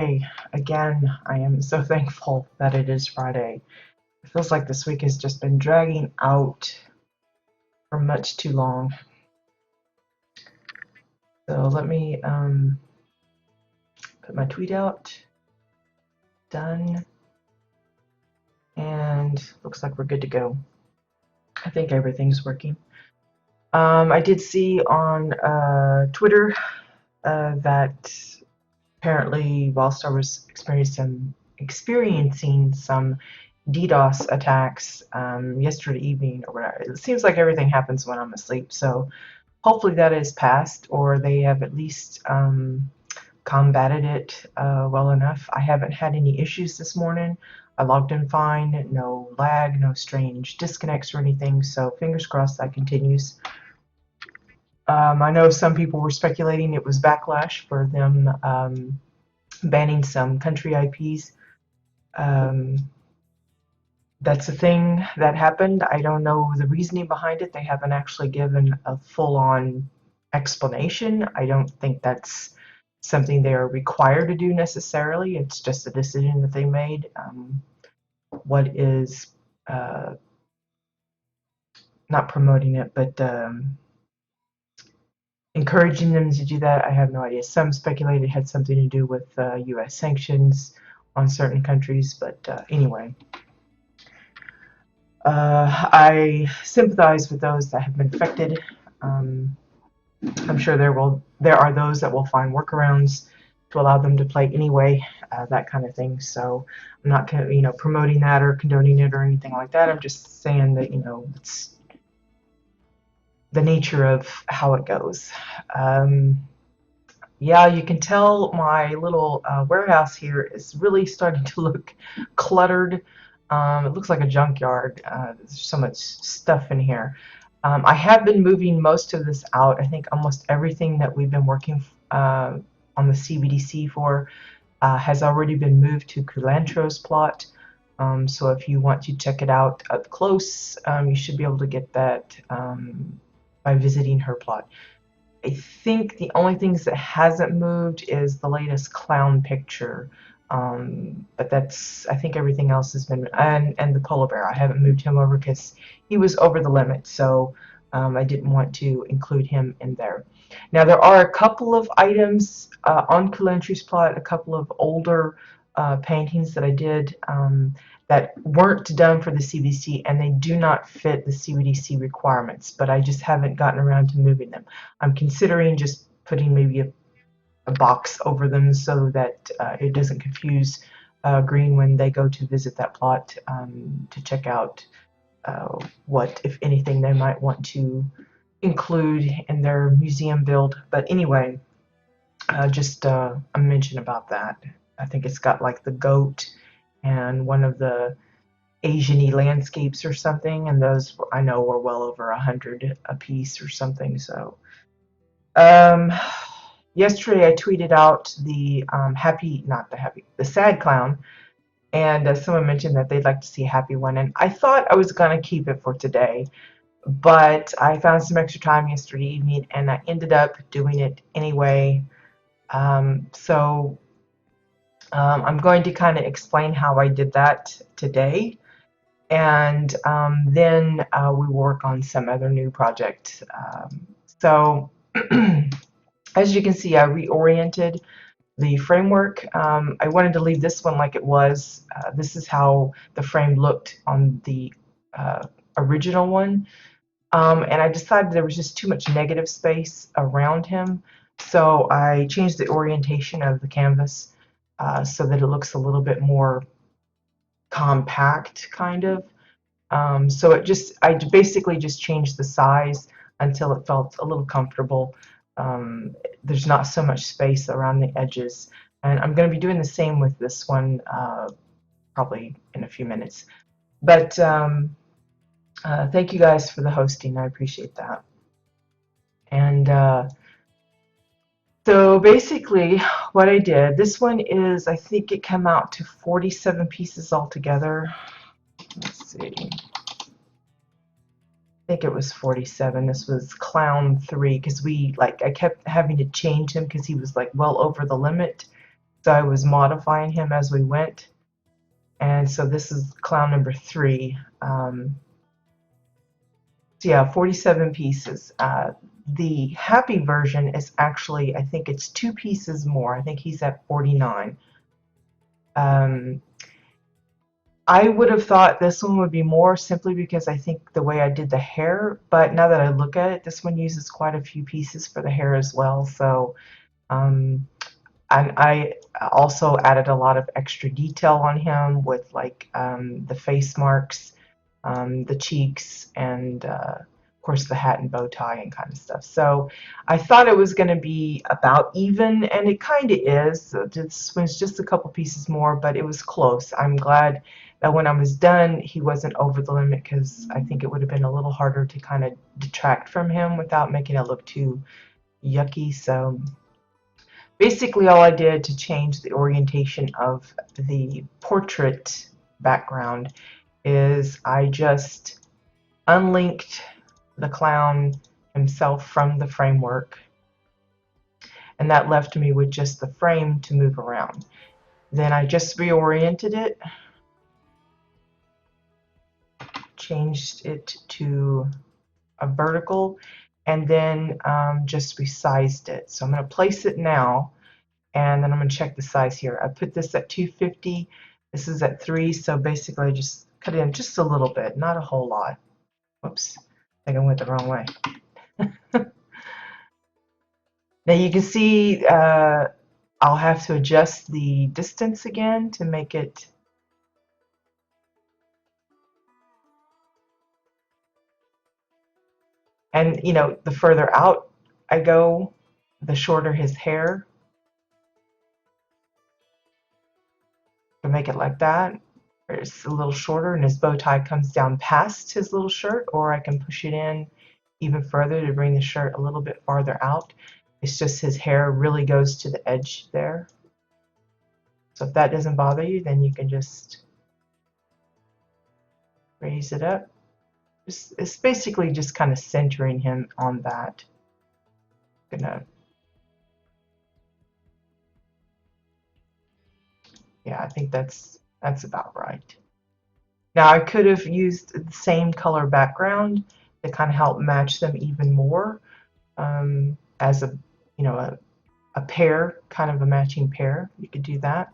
Hey, again, I am so thankful that it is Friday. It feels like this week has just been dragging out for much too long. So let me put my tweet out. Done. And looks like we're good to go. I think everything's working. I did see on Twitter that apparently WildStar was experiencing some DDoS attacks yesterday evening or whatever. It seems like everything happens when I'm asleep, so hopefully that is passed, or they have at least combated it well enough. I haven't had any issues this morning. I logged in fine, no lag, no strange disconnects or anything, so fingers crossed that continues. I know some people were speculating it was backlash for them banning some country IPs. Um, that's a thing that happened. I don't know the reasoning behind it. They haven't actually given a full-on explanation. I don't think that's something they are required to do necessarily. It's just a decision that they made. What is not promoting it, but encouraging them to do that, I have no idea. Some speculated it had something to do with U.S. sanctions on certain countries, but anyway. I sympathize with those that have been affected. I'm sure there are those that will find workarounds to allow them to play anyway, that kind of thing. So I'm not promoting that or condoning it or anything like that. I'm just saying that it's the nature of how it goes. Yeah, you can tell my little warehouse here is really starting to look cluttered. It looks like a junkyard. There's so much stuff in here. I have been moving most of this out. I think almost everything that we've been working on the CBDC for has already been moved to Culantro's plot. So if you want to check it out up close, you should be able to get that by visiting her plot. I think the only things that hasn't moved is the latest clown picture. But I think everything else has been, and the polar bear. I haven't moved him over because he was over the limit, so I didn't want to include him in there. Now there are a couple of items on Kulantri's plot, a couple of older paintings that I did that weren't done for the CBDC, and they do not fit the CBDC requirements, but I just haven't gotten around to moving them. I'm considering just putting maybe a box over them so that it doesn't confuse Green when they go to visit that plot to check out what, if anything, they might want to include in their museum build. But anyway, just a mention about that. I think it's got like the goat and one of the Asian-y landscapes or something, and those I know were well over 100 a piece or something. So yesterday I tweeted out the the sad clown, and someone mentioned that they'd like to see a happy one, and I thought I was gonna keep it for today, but I found some extra time yesterday evening, and I ended up doing it anyway. I'm going to kind of explain how I did that today, and then we work on some other new project. So as you can see, I reoriented the framework. I wanted to leave this one like it was. This is how the frame looked on the original one. And I decided there was just too much negative space around him. So I changed the orientation of the canvas so that it looks a little bit more compact, kind of. So I basically just changed the size until it felt a little comfortable. There's not so much space around the edges. And I'm going to be doing the same with this one probably in a few minutes. But thank you guys for the hosting. I appreciate that. And so basically what I did, this one is, I think it came out to 47 pieces altogether. Let's see. I think it was 47. This was Clown 3 because I kept having to change him because he was like well over the limit. So I was modifying him as we went. And so this is clown number 3. So yeah, 47 pieces. The happy version is actually, I think it's 2 pieces more. I think he's at 49. Um, I would have thought this one would be more simply because I think the way I did the hair, but now that I look at it, this one uses quite a few pieces for the hair as well. So, um, and I also added a lot of extra detail on him with like the face marks, the cheeks, and of course the hat and bow tie and kind of stuff. So I thought it was going to be about even, and it kind of is. This was just a couple pieces more, but it was close. I'm glad that when I was done, he wasn't over the limit, because I think it would have been a little harder to kind of detract from him without making it look too yucky. So basically all I did to change the orientation of the portrait background is I just unlinked the clown himself from the framework, and that left me with just the frame to move around. Then I just reoriented it, changed it to a vertical, and then just resized it. So I'm going to place it now, and then I'm going to check the size here. I put this at 250. This is at 3, so basically I just cut it in just a little bit, not a whole lot. Whoops, I think I went the wrong way. Now you can see I'll have to adjust the distance again to make it. And you know, the further out I go, the shorter his hair. To make it like that, or it's a little shorter, and his bow tie comes down past his little shirt, or I can push it in even further to bring the shirt a little bit farther out. It's just his hair really goes to the edge there. So if that doesn't bother you, then you can just raise it up. It's basically just kind of centering him on that. Gonna, yeah, I think that's about right. Now I could have used the same color background to kind of help match them even more, as a, you know, a pair, kind of a matching pair. You could do that.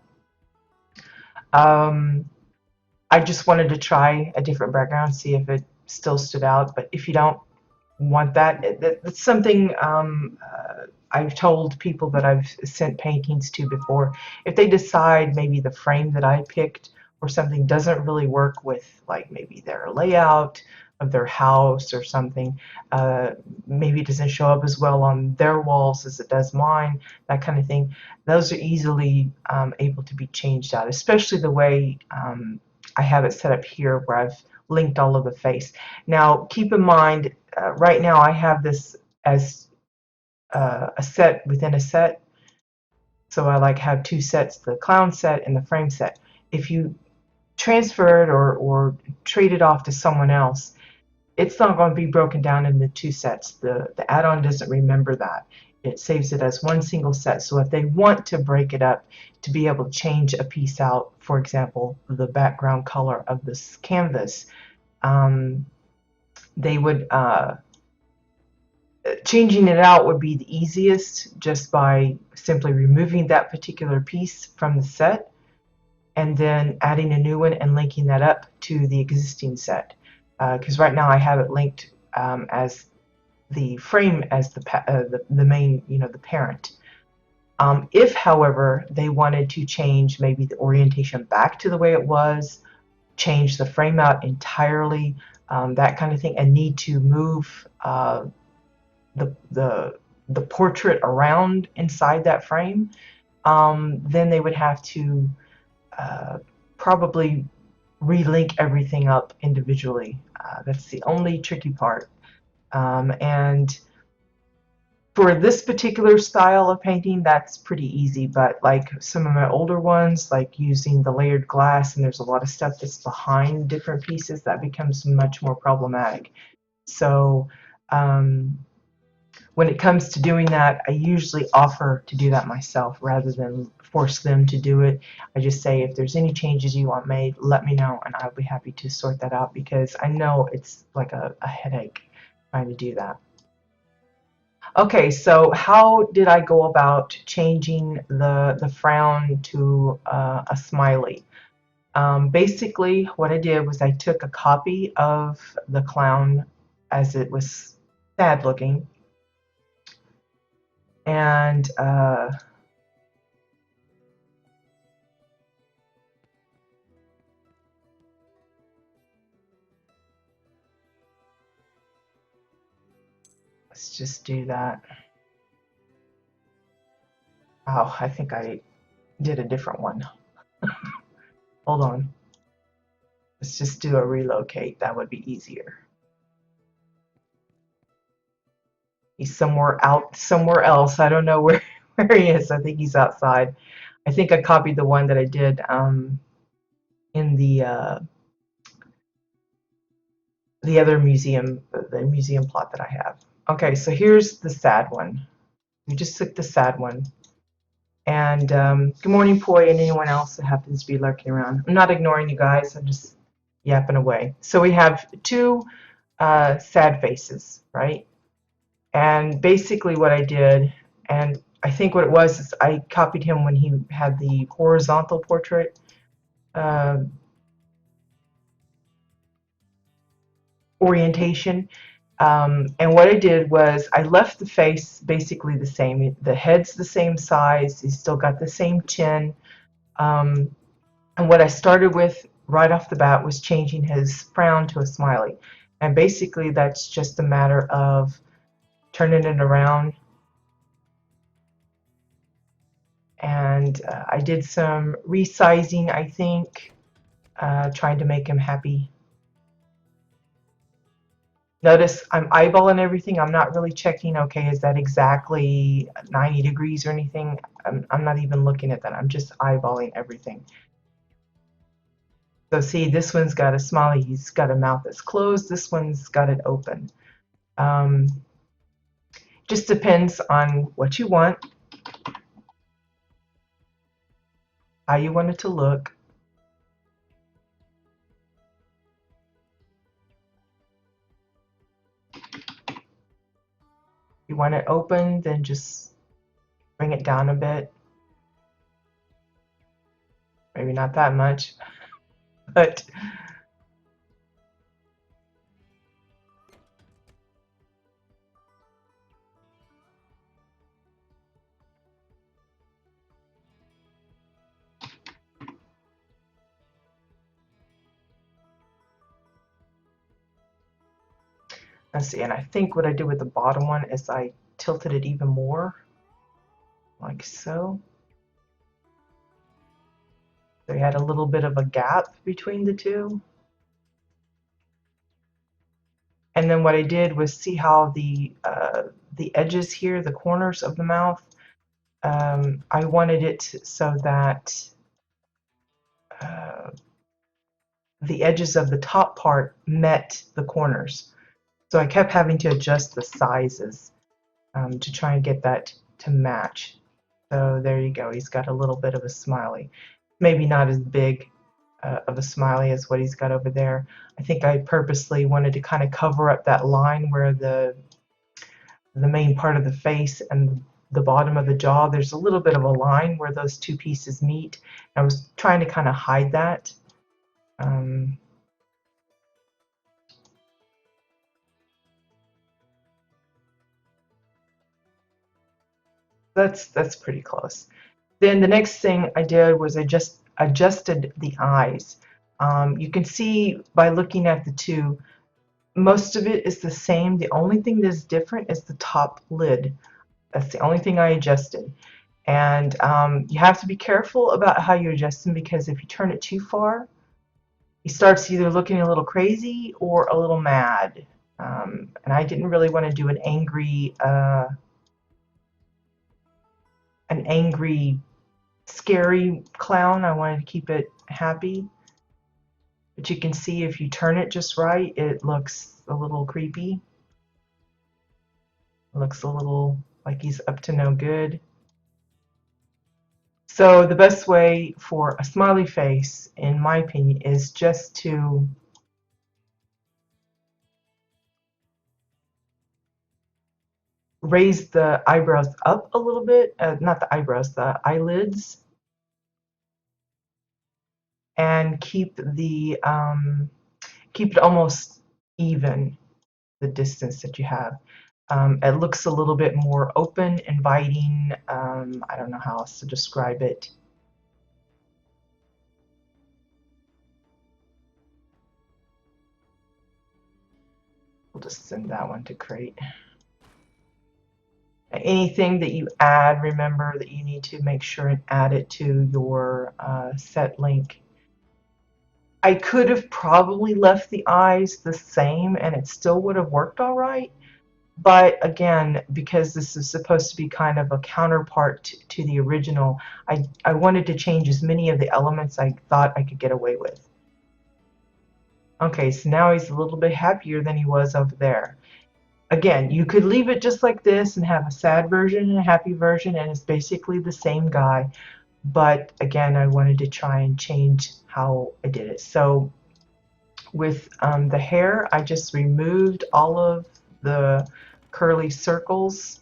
I just wanted to try a different background, see if it still stood out. But if you don't want that, it's something I've told people that I've sent paintings to before. If they decide maybe the frame that I picked or something doesn't really work with, like maybe their layout of their house or something, maybe it doesn't show up as well on their walls as it does mine, that kind of thing, those are easily able to be changed out, especially the way I have it set up here where I've linked all of the face. Now keep in mind, right now I have this as a set within a set, so I like have 2 sets, the clown set and the frame set. If you transfer it or trade it off to someone else, it's not going to be broken down into 2 sets. The add-on doesn't remember that. It saves it as one single set. So if they want to break it up to be able to change a piece out, for example, the background color of this canvas, they would changing it out would be the easiest, just by simply removing that particular piece from the set and then adding a new one and linking that up to the existing set. Because right now I have it linked as the frame as the main, you know, the parent. If, however, they wanted to change maybe the orientation back to the way it was, change the frame out entirely, that kind of thing, and need to move the portrait around inside that frame, then they would have to probably relink everything up individually. That's the only tricky part. And for this particular style of painting, that's pretty easy, but like some of my older ones, like using the layered glass, and there's a lot of stuff that's behind different pieces, that becomes much more problematic. So when it comes to doing that, I usually offer to do that myself rather than force them to do it. I just say, if there's any changes you want made, let me know, and I'll be happy to sort that out, because I know it's like a headache trying to do that. Okay, so how did I go about changing the frown to a smiley? Basically, what I did was I took a copy of the clown as it was sad looking, and let's just do that. Oh, I think I did a different one. Hold on. Let's just do a relocate. That would be easier. He's somewhere out, somewhere else. I don't know where, where he is. I think he's outside. I think I copied the one that I did in the other museum, the museum plot that I have. Okay, so here's the sad one. We just took the sad one. And good morning, Poi, and anyone else that happens to be lurking around. I'm not ignoring you guys. I'm just yapping away. So we have two sad faces, right? And basically what I did, and I think what it was, is I copied him when he had the horizontal portrait orientation. And what I did was I left the face basically the same. The head's the same size. He's still got the same chin. And what I started with right off the bat was changing his frown to a smiley. And basically that's just a matter of turning it around. And I did some resizing, I think, trying to make him happy. Notice I'm eyeballing everything. I'm not really checking, okay, is that exactly 90 degrees or anything? I'm not even looking at that. I'm just eyeballing everything. So see, this one's got a smiley. He's got a mouth that's closed. This one's got it open. Just depends on what you want, how you want it to look. If you want it open, then just bring it down a bit. Maybe not that much, but let's see. And I think what I did with the bottom one is I tilted it even more, like so. So you had a little bit of a gap between the two. And then what I did was see how the edges here, the corners of the mouth, I wanted it so that the edges of the top part met the corners. So I kept having to adjust the sizes to try and get that to match. So there you go. He's got a little bit of a smiley. Maybe not as big of a smiley as what he's got over there. I think I purposely wanted to kind of cover up that line where the main part of the face and the bottom of the jaw, there's a little bit of a line where those two pieces meet. I was trying to kind of hide that. That's pretty close. Then the next thing I did was I just adjusted the eyes. You can see by looking at the two, most of it is the same. The only thing that's different is the top lid. That's the only thing I adjusted. And you have to be careful about how you adjust them, because if you turn it too far, he starts either looking a little crazy or a little mad. And I didn't really want to do an angry, scary clown. I wanted to keep it happy. But you can see if you turn it just right, it looks a little creepy. Looks a little like he's up to no good. So the best way for a smiley face, in my opinion, is just to raise the eyebrows up a little bit, not the eyebrows, the eyelids, and keep it almost even, the distance that you have. It looks a little bit more open, inviting. I don't know how else to describe it. We'll just send that one to create. Anything that you add, remember that you need to make sure and add it to your set link. I could have probably left the eyes the same and it still would have worked all right. But again, because this is supposed to be kind of a counterpart to the original, I wanted to change as many of the elements I thought I could get away with. Okay, so now he's a little bit happier than he was over there. Again, you could leave it just like this and have a sad version and a happy version, and it's basically the same guy. But again, I wanted to try and change how I did it. So with the hair, I just removed all of the curly circles.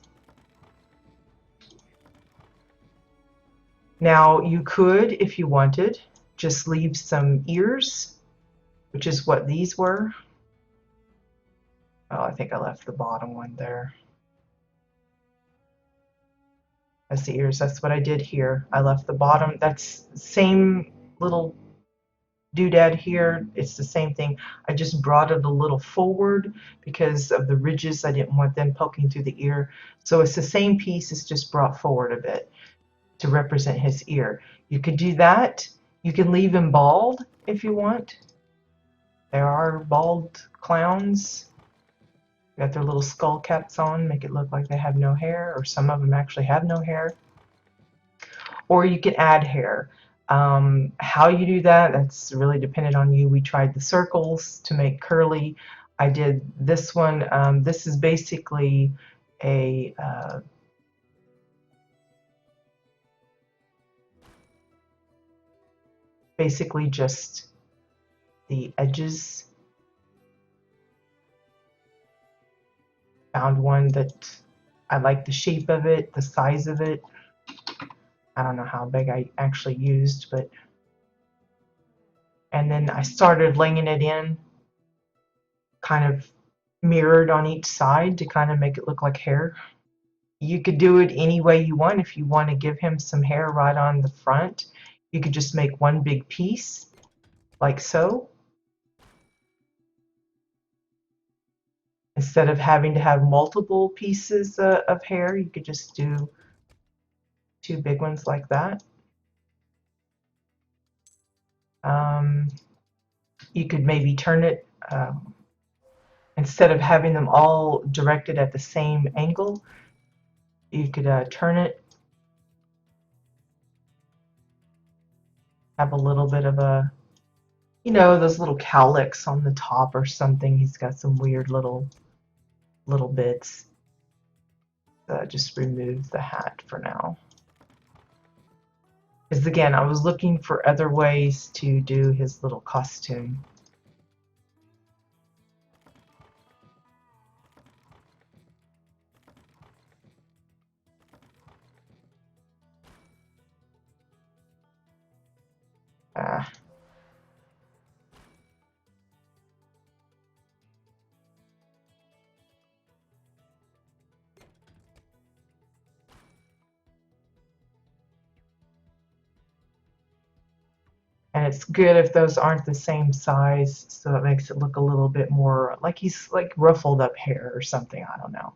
Now you could, if you wanted, just leave some ears, which is what these were. Oh, I think I left the bottom one there. That's the ears. That's what I did here. I left the bottom. That's same little doodad here. It's the same thing. I just brought it a little forward because of the ridges. I didn't want them poking through the ear. So it's the same piece. It's just brought forward a bit to represent his ear. You could do that. You can leave him bald if you want. There are bald clowns. Got their little skull caps on, make it look like they have no hair, or some of them actually have no hair. Or you can add hair. How you do that, that's really dependent on you. We tried the circles to make curly. I did this one. This is basically a basically just the edges. Found one that I like the shape of it, the size of it. I don't know how big I actually used, but and then I started laying it in kind of mirrored on each side to kind of make it look like hair. You could do it any way you want. If you want to give him some hair right on the front, you could just make one big piece like so. Instead of having to have multiple pieces of hair, you could just do two big ones like that. You could maybe turn it, instead of having them all directed at the same angle, you could turn it, have a little bit of a, you know, those little cowlicks on the top or something. He's got some weird little bits. Just remove the hat for now. Because again, I was looking for other ways to do his little costume. And it's good if those aren't the same size, so it makes it look a little bit more like he's like ruffled up hair or something. I don't know.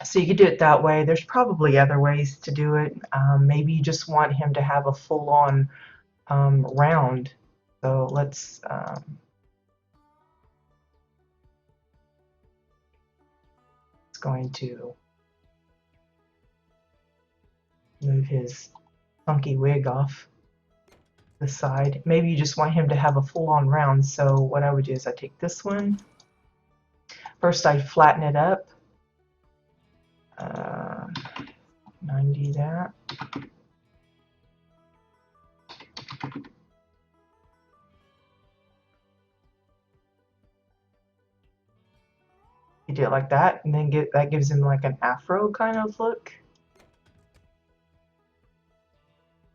So you could do it that way. There's probably other ways to do it. Maybe you just want him to have a full-on round. So let's it's going to move his funky wig off the side. Maybe you just want him to have a full-on round. So what I would do is I take this one First I flatten it up. 90 that. You do it like that, and then that gives him like an afro kind of look.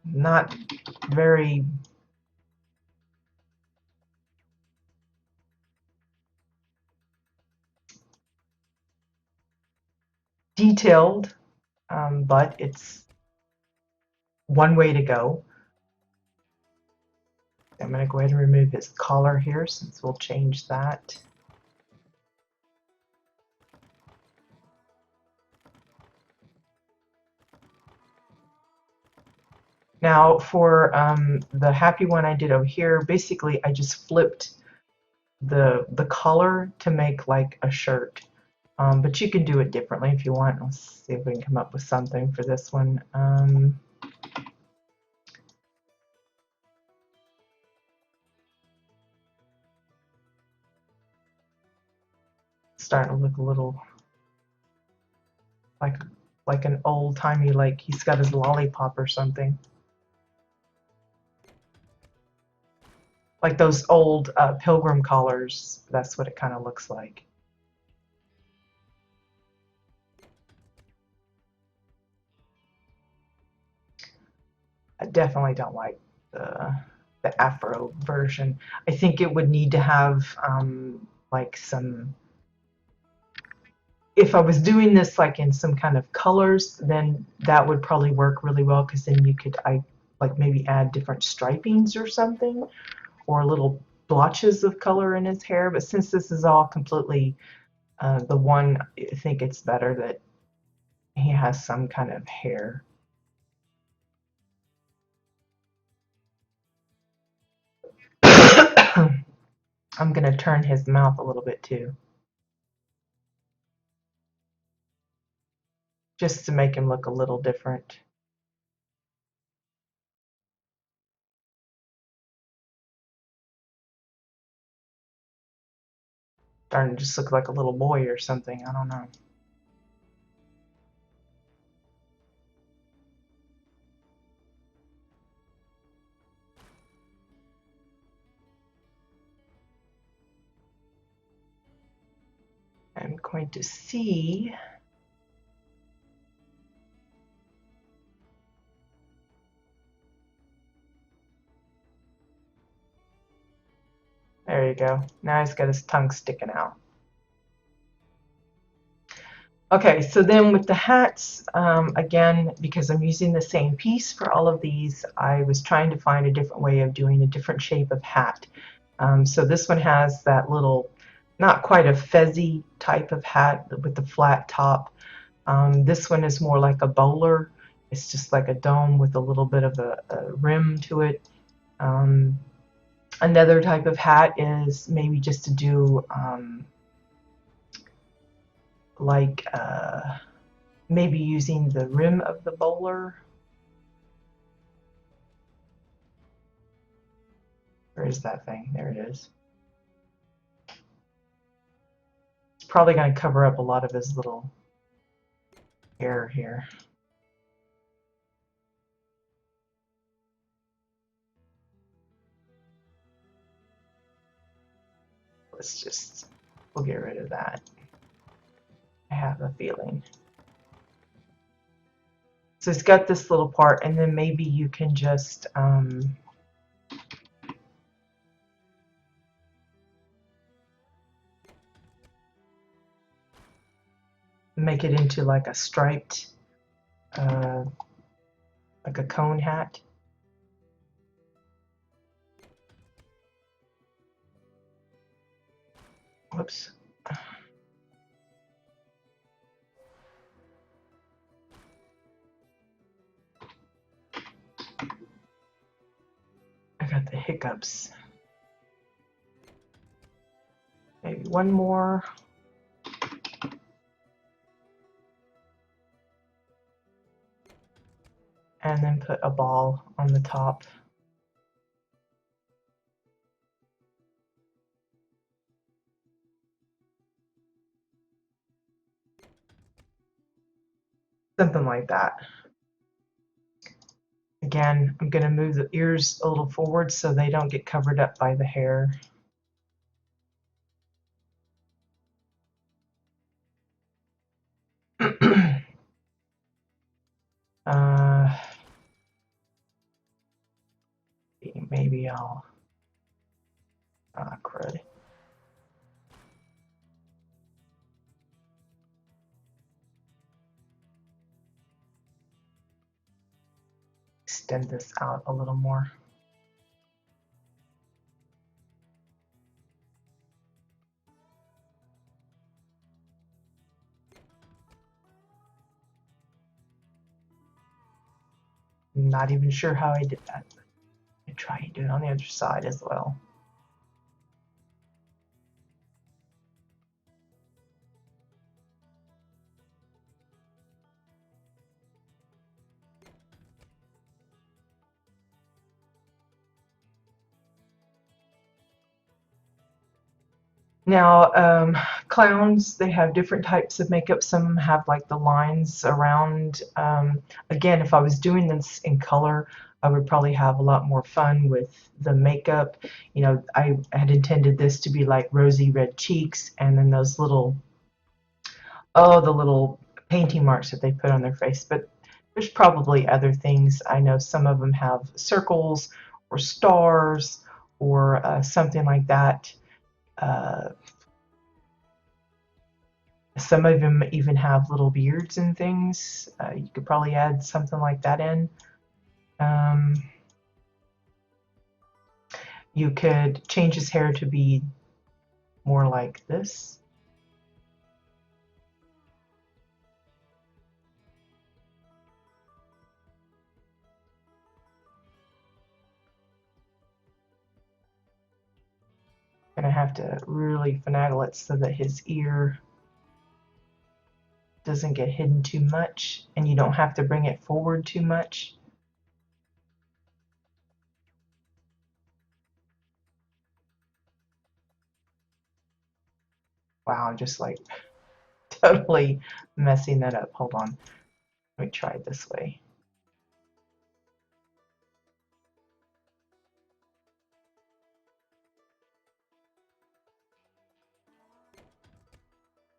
Not very detailed, but it's one way to go. I'm going to go ahead and remove his collar here since we'll change that. Now for the happy one I did over here, basically I just flipped the collar to make like a shirt. But you can do it differently if you want. Let's see if we can come up with something for this one. Starting to look a little like an old-timey, like he's got his lollipop or something. Like those old pilgrim collars, that's what it kind of looks like. I definitely don't like the Afro version. I think it would need to have like some. If I was doing this like in some kind of colors, then that would probably work really well because then you could like maybe add different stripings or something, or little blotches of color in his hair. But since this is all completely the one, I think it's better that he has some kind of hair. I'm going to turn his mouth a little bit too, just to make him look a little different. Starting to just look like a little boy or something. I don't know. I'm going to see. There you go. Now he's got his tongue sticking out. Okay, so then with the hats, again, because I'm using the same piece for all of these, I was trying to find a different way of doing a different shape of hat. So this one has that little, not quite a fezzy type of hat with the flat top. This one is more like a bowler. It's just like a dome with a little bit of a rim to it. Another type of hat is maybe just to do like maybe using the rim of the bowler. Where is that thing? There it is. It's probably going to cover up a lot of his little hair here. We'll get rid of that. I have a feeling. So it's got this little part, and then maybe you can just make it into like a striped, like a cone hat. Whoops. I got the hiccups. Maybe one more. And then put a ball on the top. something like that. Again, I'm going to move the ears a little forward so they don't get covered up by the hair. Maybe I'll crud. Extend this out a little more. Not even sure how I did that. I try and do it on the other side as well. Now, clowns, they have different types of makeup. Some of them have like the lines around. Again, if I was doing this in color, I would probably have a lot more fun with the makeup. You know, I had intended this to be like rosy red cheeks and then those little, oh, the little painting marks that they put on their face. But there's probably other things. I know some of them have circles or stars or something like that. Uh, Some of them even have little beards and things. You could probably add something like that in. You could change his hair to be more like this. Gonna have to really finagle it so that his ear doesn't get hidden too much and you don't have to bring it forward too much. Wow, I'm just like totally messing that up. Hold on. Let me try it this way.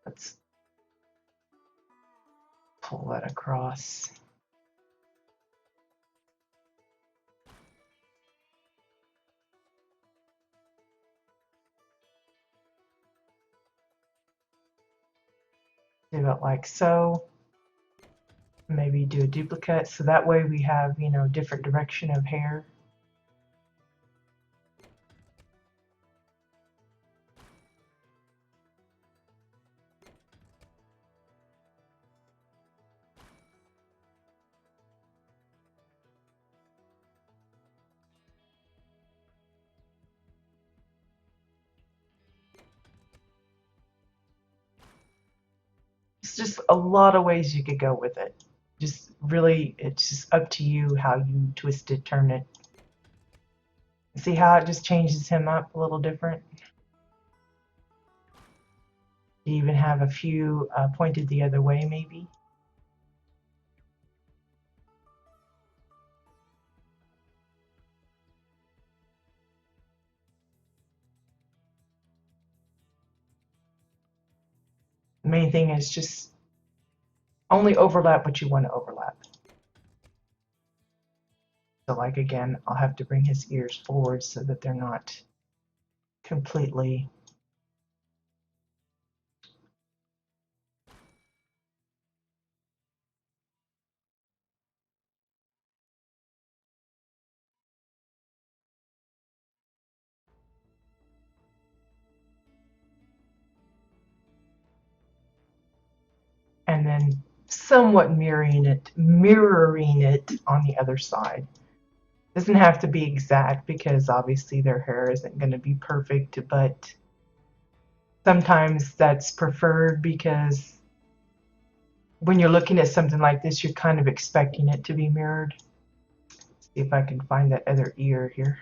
Let's pull that across. Do it like so. Maybe do a duplicate so that way we have, you know, different direction of hair. It's just a lot of ways you could go with it. Just really, it's just up to you how you twist it, turn it. See how it just changes him up a little different? You even have a few pointed the other way, maybe. The main thing is just only overlap what you want to overlap. So like again, I'll have to bring his ears forward so that they're not completely. And then somewhat mirroring it on the other side. Doesn't have to be exact because obviously their hair isn't going to be perfect, but sometimes that's preferred because when you're looking at something like this, you're kind of expecting it to be mirrored. Let's see if I can find that other ear here.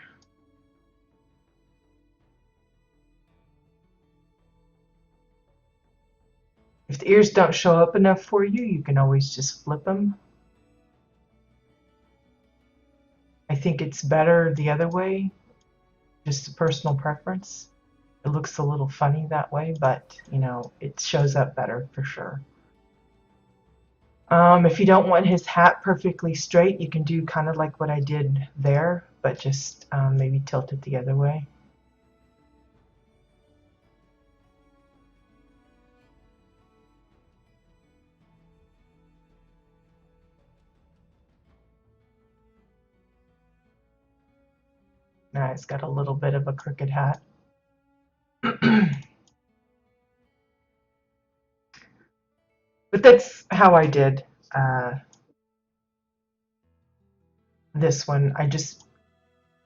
If the ears don't show up enough for you, you can always just flip them. I think it's better the other way, just a personal preference. It looks a little funny that way, but you know, it shows up better for sure. If you don't want his hat perfectly straight, you can do kind of like what I did there, but just maybe tilt it the other way. Now it's got a little bit of a crooked hat. But that's how I did this one. I just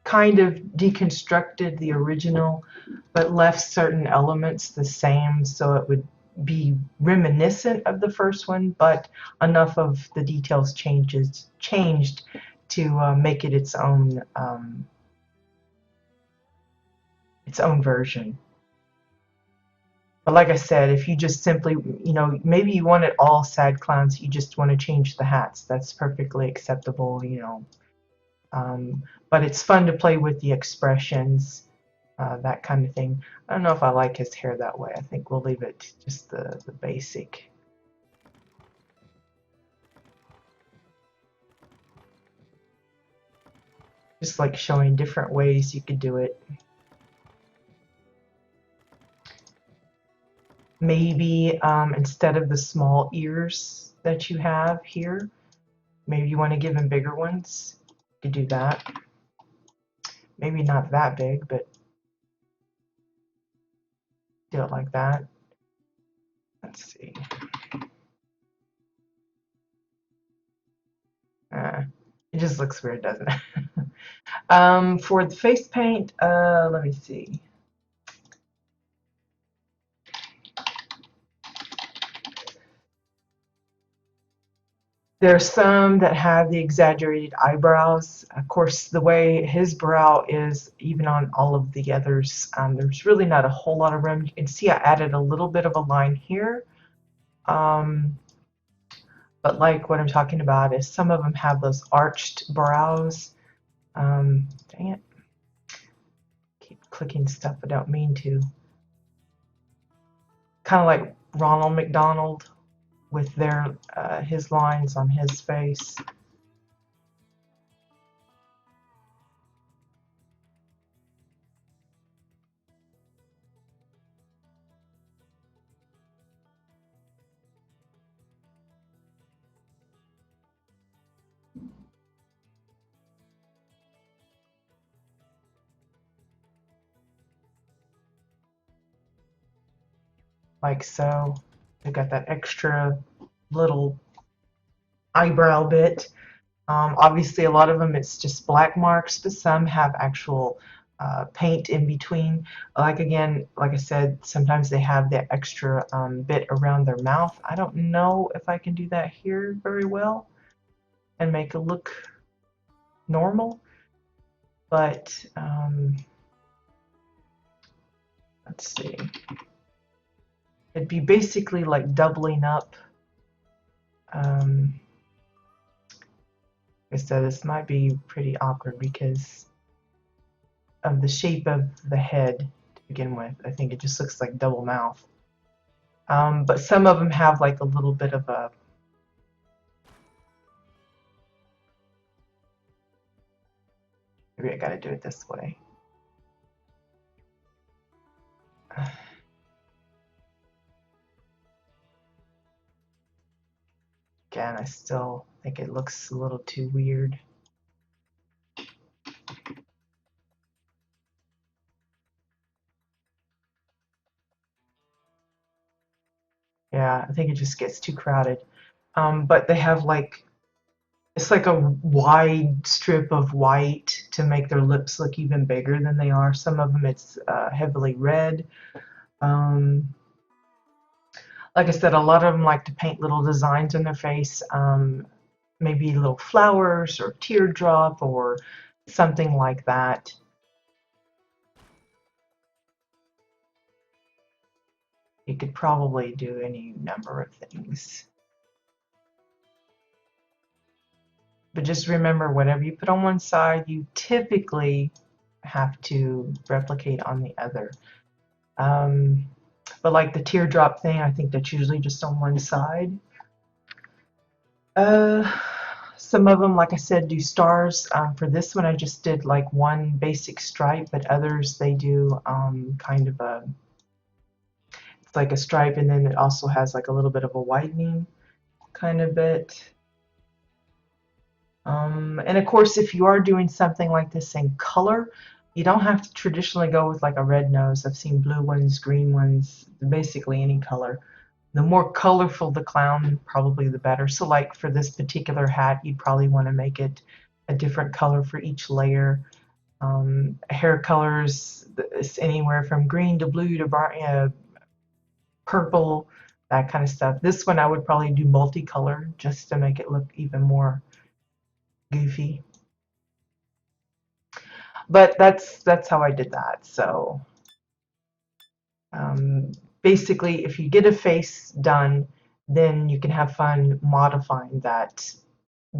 kind of deconstructed the original, but left certain elements the same so it would be reminiscent of the first one, but enough of the details changed to make it its own version. But like I said, if you just simply, you know, maybe you want it all sad clowns, you just want to change the hats. That's perfectly acceptable, you know. But it's fun to play with the expressions, that kind of thing. I don't know if I like his hair that way. I think we'll leave it just the basic. Just like showing different ways you could do it. Maybe instead of the small ears that you have here, maybe you want to give him bigger ones. You could do that. Maybe not that big, but do it like that. Let's see. It just looks weird, doesn't it? For the face paint, let me see. There's some that have the exaggerated eyebrows. Of course, the way his brow is, even on all of the others, there's really not a whole lot of room. You can see I added a little bit of a line here. But like what I'm talking about is some of them have those arched brows. Dang it. Keep clicking stuff I don't mean to. Kind of like Ronald McDonald with their his lines on his face. Like so. They've got that extra little eyebrow bit. Obviously, a lot of them it's just black marks, but some have actual paint in between. Like again, like I said, sometimes they have that extra bit around their mouth. I don't know if I can do that here very well and make it look normal, but let's see. It'd be basically like doubling up. Like I said, this might be pretty awkward because of the shape of the head to begin with. I think it just looks like double mouth. But some of them have like a little bit of a maybe I gotta do it this way. Again, I still think it looks a little too weird. Yeah, I think it just gets too crowded. But they have like, it's like a wide strip of white to make their lips look even bigger than they are. Some of them it's heavily red. Like I said, a lot of them like to paint little designs on their face, maybe little flowers or teardrop or something like that. You could probably do any number of things. But just remember, whatever you put on one side, you typically have to replicate on the other. But like the teardrop thing, I think that's usually just on one side. Some of them, like I said, do stars. For this one, I just did like one basic stripe, but others they do kind of it's like a stripe, and then it also has like a little bit of a widening kind of bit. And of course, if you are doing something like this in color, you don't have to traditionally go with like a red nose. I've seen blue ones, green ones, basically any color. The more colorful the clown, probably the better. So like for this particular hat, you'd probably want to make it a different color for each layer. Hair colors, it's anywhere from green to blue to purple, that kind of stuff. This one I would probably do multicolor just to make it look even more goofy. But that's how I did that. So basically, if you get a face done, then you can have fun modifying that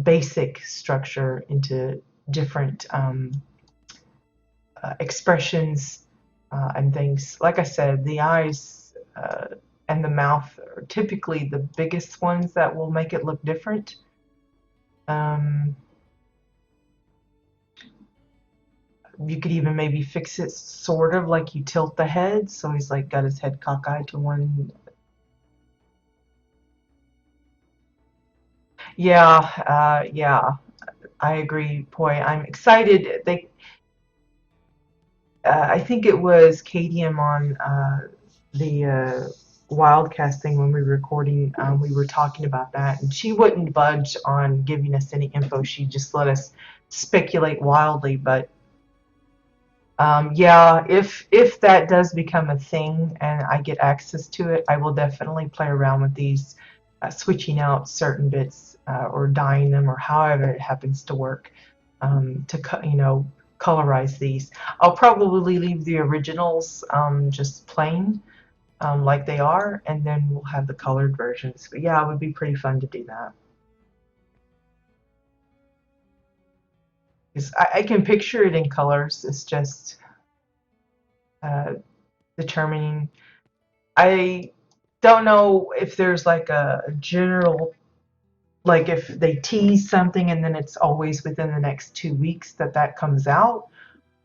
basic structure into different expressions and things. Like I said, the eyes and the mouth are typically the biggest ones that will make it look different. You could even maybe fix it sort of like you tilt the head, so he's like got his head cockeyed to one. Yeah, I agree. Boy, I'm excited. I think it was Kadium on the Wildcast thing when we were recording. We were talking about that, and she wouldn't budge on giving us any info. She just let us speculate wildly. But yeah, if that does become a thing and I get access to it, I will definitely play around with these, switching out certain bits or dyeing them or however it happens to work to colorize these. I'll probably leave the originals just plain like they are, and then we'll have the colored versions. But yeah, it would be pretty fun to do that. Because I can picture it in colors. It's just determining. I don't know if there's like a general, like if they tease something and then it's always within the next 2 weeks that comes out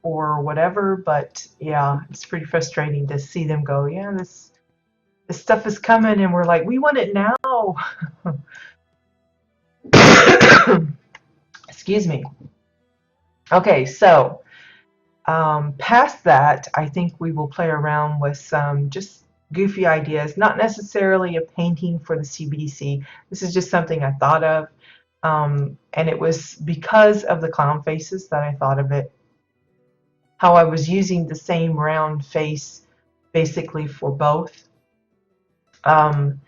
or whatever. But yeah, it's pretty frustrating to see them go, yeah, this stuff is coming, and we're like, we want it now. Excuse me. Okay, so past that, I think we will play around with some just goofy ideas, not necessarily a painting for the CBDC. This is just something I thought of, and it was because of the clown faces that I thought of it. How I was using the same round face basically for both. And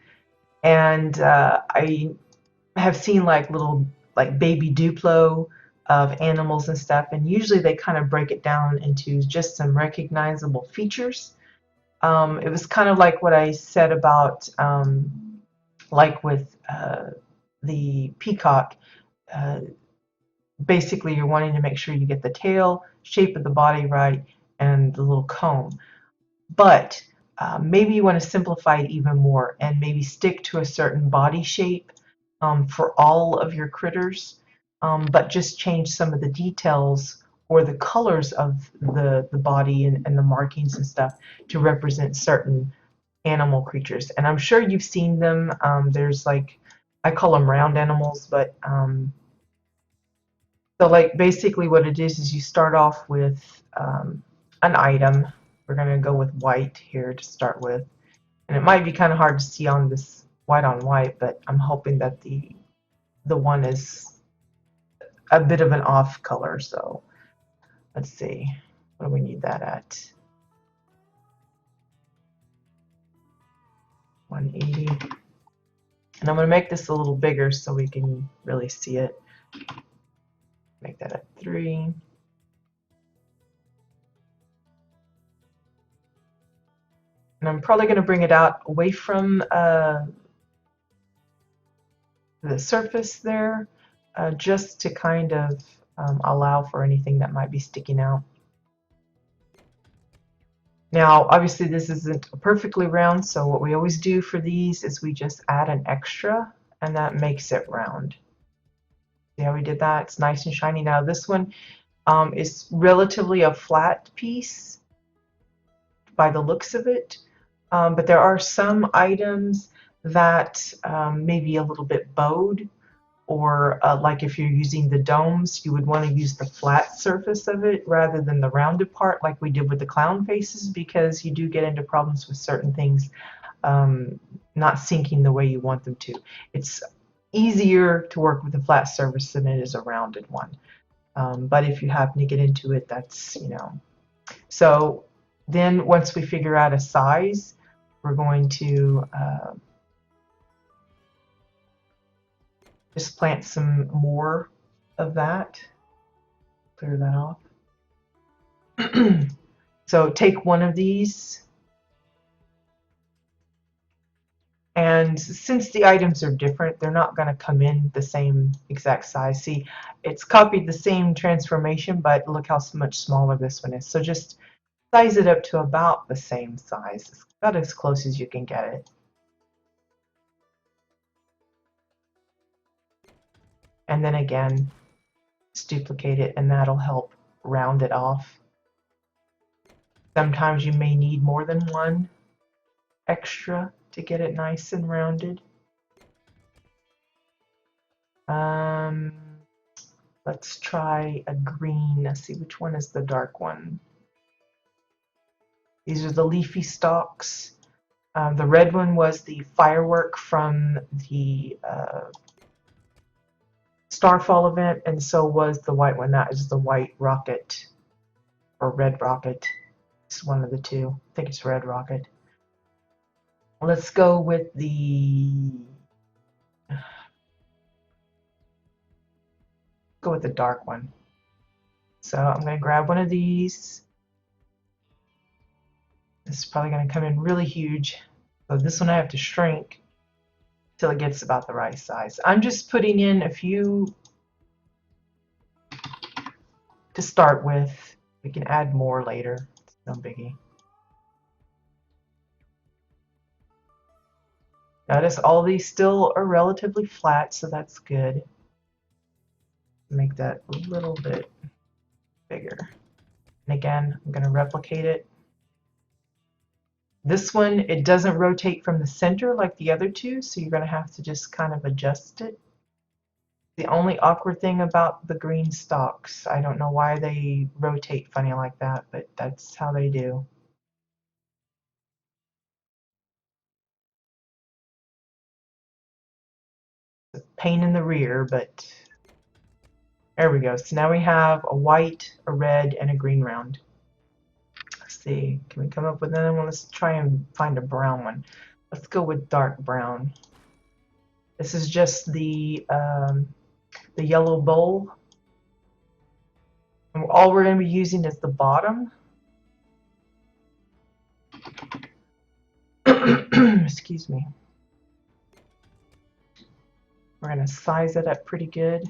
I have seen like little like baby Duplo of animals and stuff, and usually they kind of break it down into just some recognizable features. It was kind of like what I said about like with the peacock. Uh, Basically, you're wanting to make sure you get the tail, shape of the body right, and the little comb. But maybe you want to simplify it even more and maybe stick to a certain body shape for all of your critters, but just change some of the details or the colors of the body and the markings and stuff to represent certain animal creatures. And I'm sure you've seen them. There's like, I call them round animals, but so like basically what it is you start off with an item. We're going to go with white here to start with. And it might be kind of hard to see on this white on white, but I'm hoping that the one is a bit of an off color. So let's see, what do we need that at? 180. And I'm going to make this a little bigger so we can really see it. Make that at 3. And I'm probably going to bring it out away from the surface there, just to kind of allow for anything that might be sticking out. Now, obviously this isn't perfectly round, so what we always do for these is we just add an extra, and that makes it round. See how we did that? It's nice and shiny. Now this one is relatively a flat piece by the looks of it, but there are some items that may be a little bit bowed, or like if you're using the domes, you would want to use the flat surface of it rather than the rounded part like we did with the clown faces, because you do get into problems with certain things not syncing the way you want them to. It's easier to work with a flat surface than it is a rounded one. But if you happen to get into it, that's, you know. So then once we figure out a size, we're going to just plant some more of that. Clear that off. So take one of these, and since the items are different, they're not going to come in the same exact size. See, it's copied the same transformation, but look how much smaller this one is. So just size it up to about the same size. It's about as close as you can get it. And then again, just duplicate it, and that'll help round it off. Sometimes you may need more than one extra to get it nice and rounded. Let's try a green. Let's see, which one is the dark one? These are the leafy stalks. The red one was the firework from the Starfall event, and so was the white one. That is the white rocket, or red rocket. It's one of the two. I think it's red rocket. Let's go with the dark one. So I'm going to grab one of these. This is probably going to come in really huge. So this one I have to shrink till it gets about the right size. I'm just putting in a few to start with. We can add more later. It's no biggie. Notice all these still are relatively flat, so that's good. Make that a little bit bigger. And again, I'm going to replicate it. This one, it doesn't rotate from the center like the other two, so you're going to have to just kind of adjust it. The only awkward thing about the green stalks, I don't know why they rotate funny like that, but that's how they do. It's a pain in the rear, but there we go. So now we have a white, a red, and a green round. Let's see, can we come up with another one? Let's try and find a brown one. Let's go with dark brown. This is just the yellow bowl. And all we're going to be using is the bottom. Excuse me. We're going to size it up pretty good.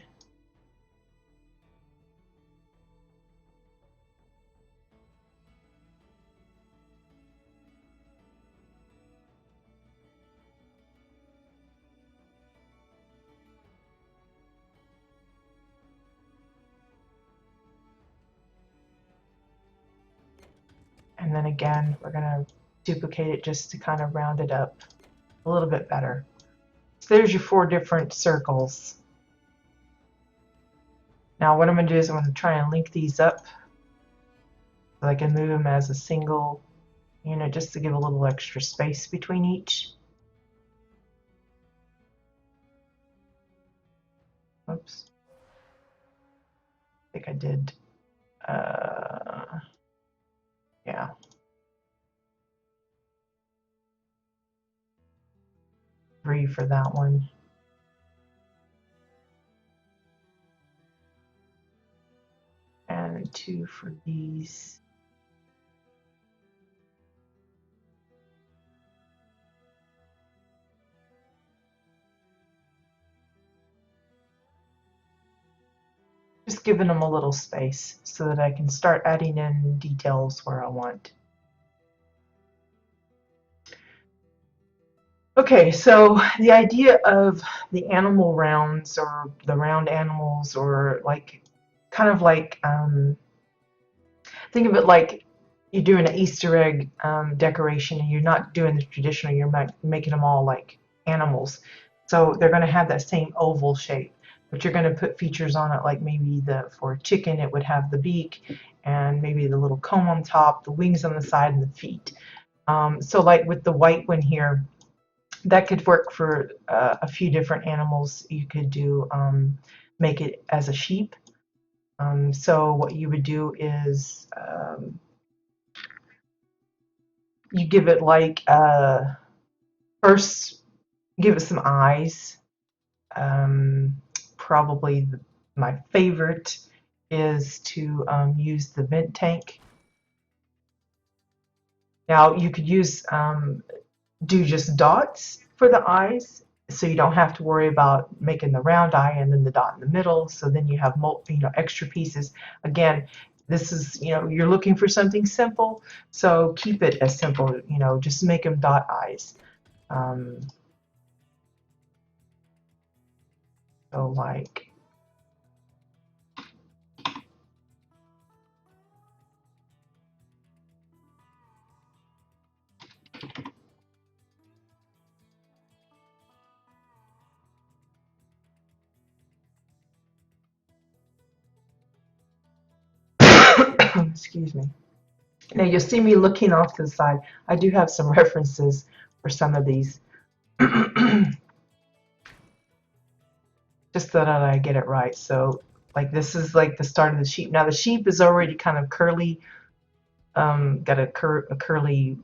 And then again, we're going to duplicate it just to kind of round it up a little bit better. So there's your 4 different circles. Now what I'm going to do is I'm going to try and link these up so I can move them as a single unit just to give a little extra space between each. Oops. I think I did. Yeah. 3 for that one. And 2 for these. giving them a little space so that I can start adding in details where I want. Okay, so the idea of the animal rounds or the round animals, or like kind of like think of it like you're doing an Easter egg decoration, and you're not doing the traditional, you're making them all like animals. So they're going to have that same oval shape, but you're going to put features on it, like maybe for a chicken it would have the beak, and maybe the little comb on top, the wings on the side, and the feet. So like with the white one here, that could work for a few different animals. You could do make it as a sheep. So what you would do is you give it like first give it some eyes. Probably my favorite is to use the vent tank. Now you could use do just dots for the eyes, so you don't have to worry about making the round eye and then the dot in the middle. So then you have extra pieces. Again, this is, you're looking for something simple, so keep it as simple. Just make them dot eyes. So like. Excuse me. Now you'll see me looking off to the side. I do have some references for some of these. Just so that I get it right. So like this is like the start of the sheep. Now the sheep is already kind of curly, got a curly,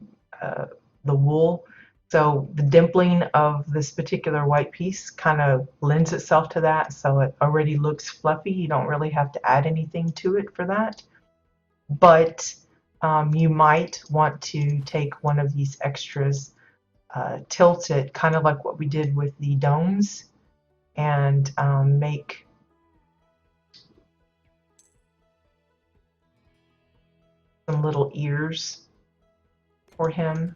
the wool. So the dimpling of this particular white piece kind of lends itself to that. So it already looks fluffy. You don't really have to add anything to it for that. But you might want to take one of these extras, tilt it, kind of like what we did with the domes, and make some little ears for him.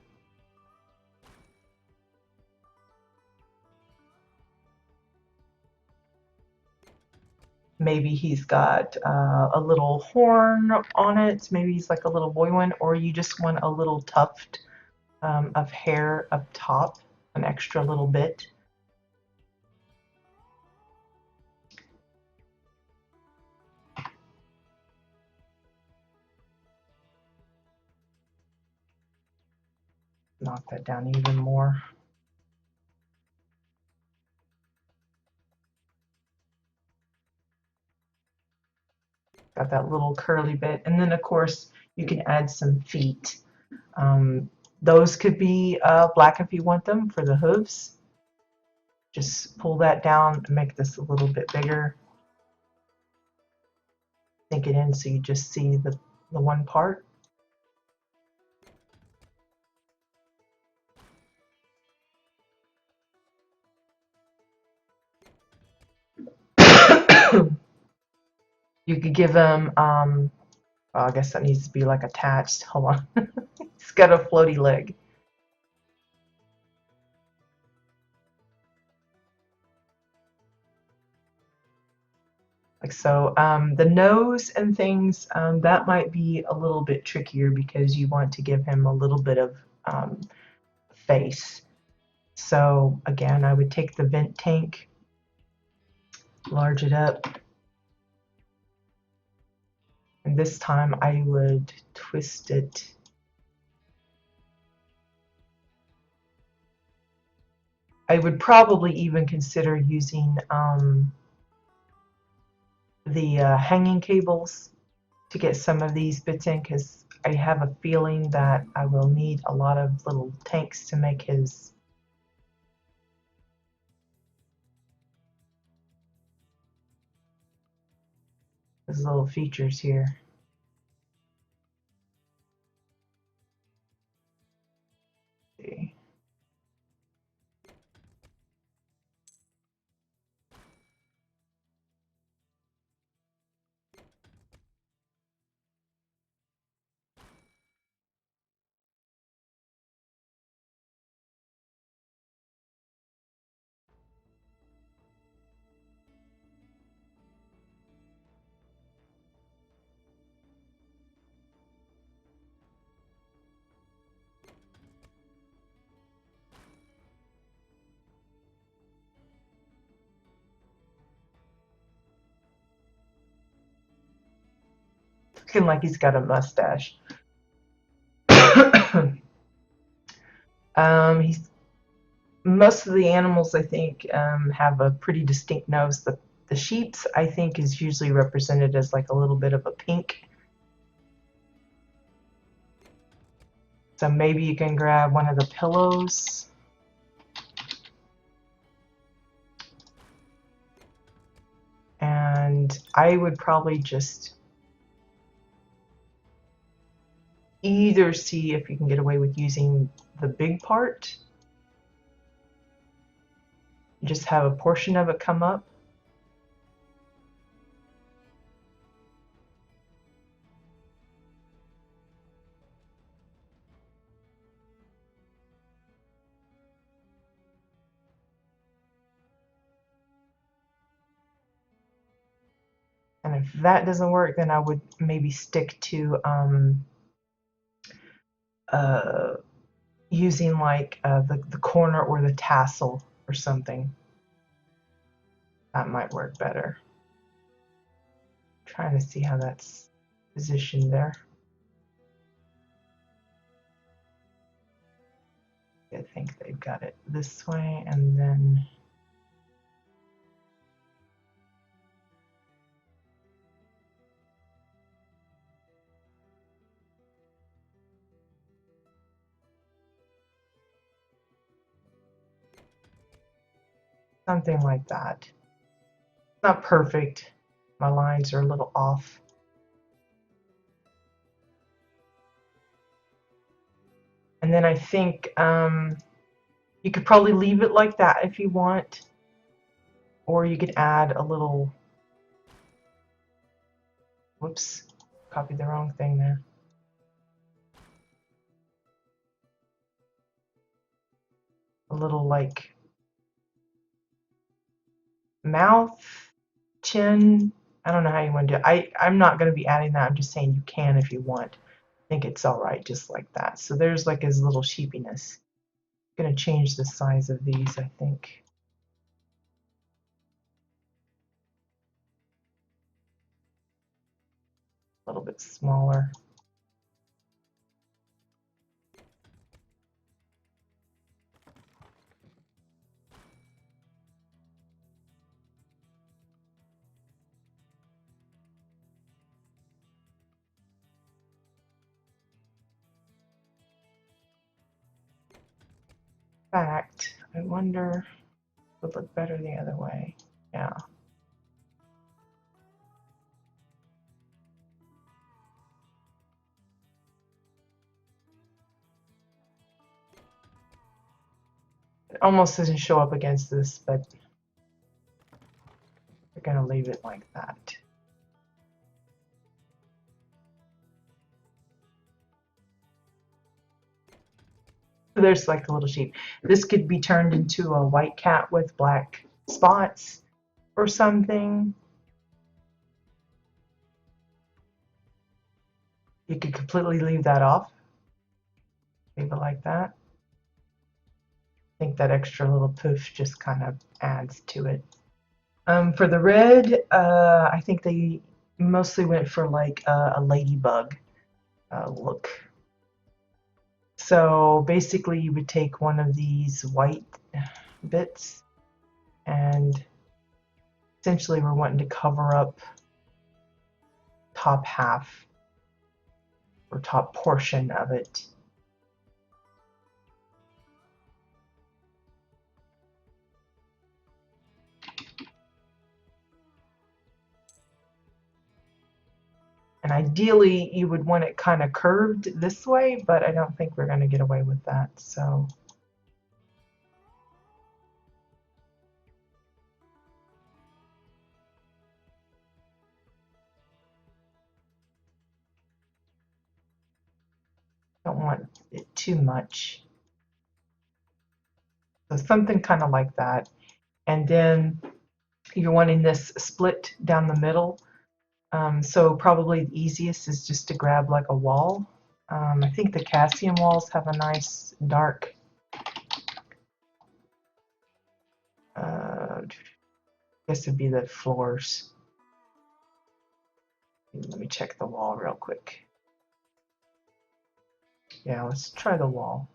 Maybe he's got a little horn on it. Maybe he's like a little boy one, or you just want a little tuft of hair up top, an extra little bit. Knock that down even more. Got that little curly bit, and then of course you can add some feet. Those could be black if you want them for the hooves. Just pull that down and make this a little bit bigger. Sink it in so you just see the one part. You could give them, well, I guess that needs to be like attached. Hold on. It's got a floaty leg. Like so. The nose and things, that might be a little bit trickier because you want to give him a little bit of face. So again, I would take the vent tank, large it up, and this time I would twist it. I would probably even consider using the hanging cables to get some of these bits in, because I have a feeling that I will need a lot of little tanks to make his little features here. See. Looking like he's got a mustache. He's most of the animals, I think, have a pretty distinct nose. The sheep's, I think, is usually represented as like a little bit of a pink. So maybe you can grab one of the pillows. And I would probably just either see if you can get away with using the big part, just have a portion of it come up, and if that doesn't work, then I would maybe stick to using like the corner or the tassel or something. That might work better. Trying to see how that's positioned there. I think they've got it this way, and then something like that. Not perfect. My lines are a little off. And then I think you could probably leave it like that if you want, or you could add a little, whoops, copied the wrong thing there. A little like mouth, chin. I don't know how you want to do it. I'm not going to be adding that. I'm just saying you can if you want. I think it's all right just like that. So there's like his little sheepiness. I'm going to change the size of these, I think. A little bit smaller. In fact, I wonder if it would look better the other way. Yeah. It almost doesn't show up against this, but we're going to leave it like that. There's like a little sheep. This could be turned into a white cat with black spots or something. You could completely leave that off. Leave it like that. I think that extra little poof just kind of adds to it. For the red, I think they mostly went for like a ladybug look. So basically you would take one of these white bits, and essentially we're wanting to cover up top half or top portion of it. And ideally you would want it kind of curved this way, but I don't think we're going to get away with that. So don't want it too much. So something kind of like that. And then you're wanting this split down the middle. So probably the easiest is just to grab like a wall. I think the Cassian walls have a nice dark I guess it'd be the floors. Let me check the wall real quick. Yeah, let's try the wall.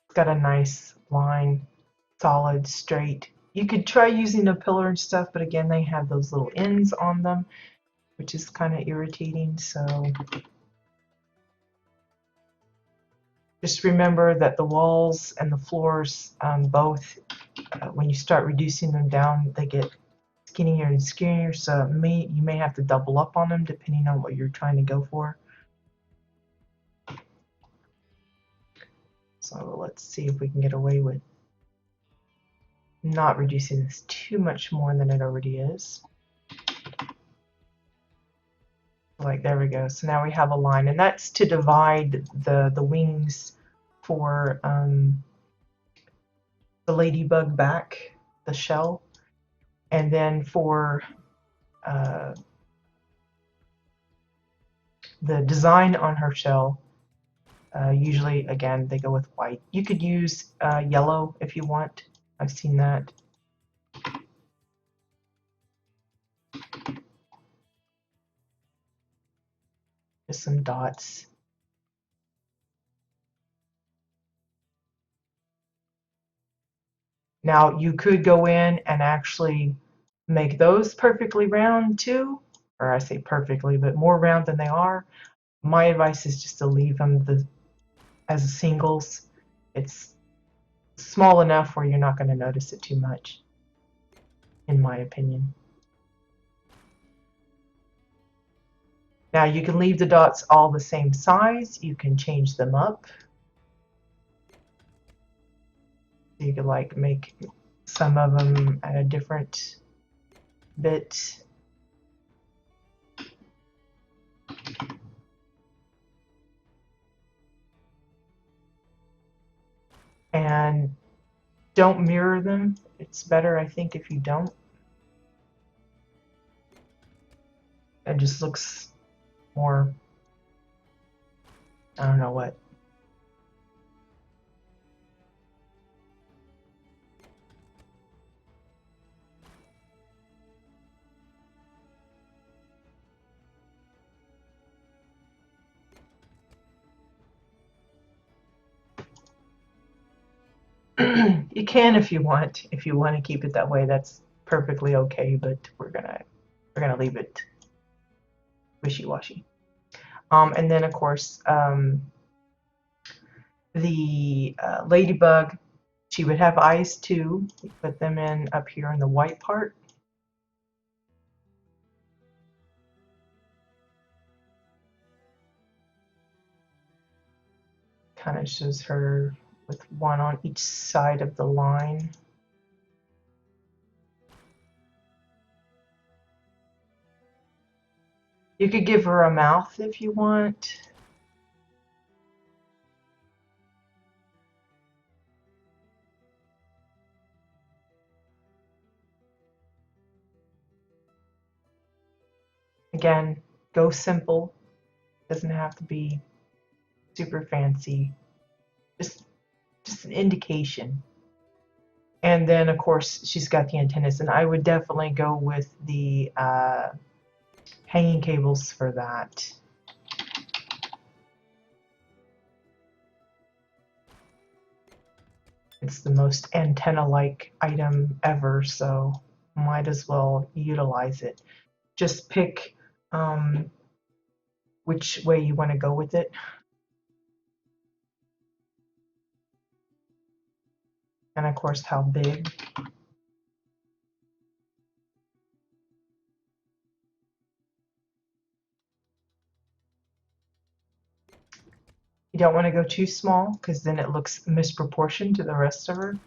It's got a nice line, solid, straight. You could try using a pillar and stuff, but again, they have those little ends on them, which is kind of irritating. So just remember that the walls and the floors, both, when you start reducing them down, they get skinnier and skinnier. So you may have to double up on them depending on what you're trying to go for. So let's see if we can get away with not reducing this too much more than it already is. Like, there we go. So now we have a line, and that's to divide the wings for the ladybug back, the shell, and then for the design on her shell. Usually, again, they go with white. You could use yellow if you want. I've seen that. Just some dots. Now, you could go in and actually make those perfectly round too, or I say perfectly, but more round than they are. My advice is just to leave them as singles. It's small enough where you're not going to notice it too much, in my opinion. Now you can leave the dots all the same size. You can change them up. You could like make some of them at a different bit. And don't mirror them. It's better, I think, if you don't. It just looks more, I don't know what. You can if you want. If you want to keep it that way, that's perfectly okay. But we're gonna leave it wishy-washy. And then of course the ladybug, she would have eyes too. We put them in up here in the white part. Kind of shows her with one on each side of the line. You could give her a mouth if you want. Again, go simple. Doesn't have to be super fancy. Just an indication. And then of course she's got the antennas, and I would definitely go with the hanging cables for that. It's the most antenna-like item ever, so might as well utilize it. Just pick which way you want to go with it. And of course, how big. You don't want to go too small because then it looks misproportioned to the rest of her.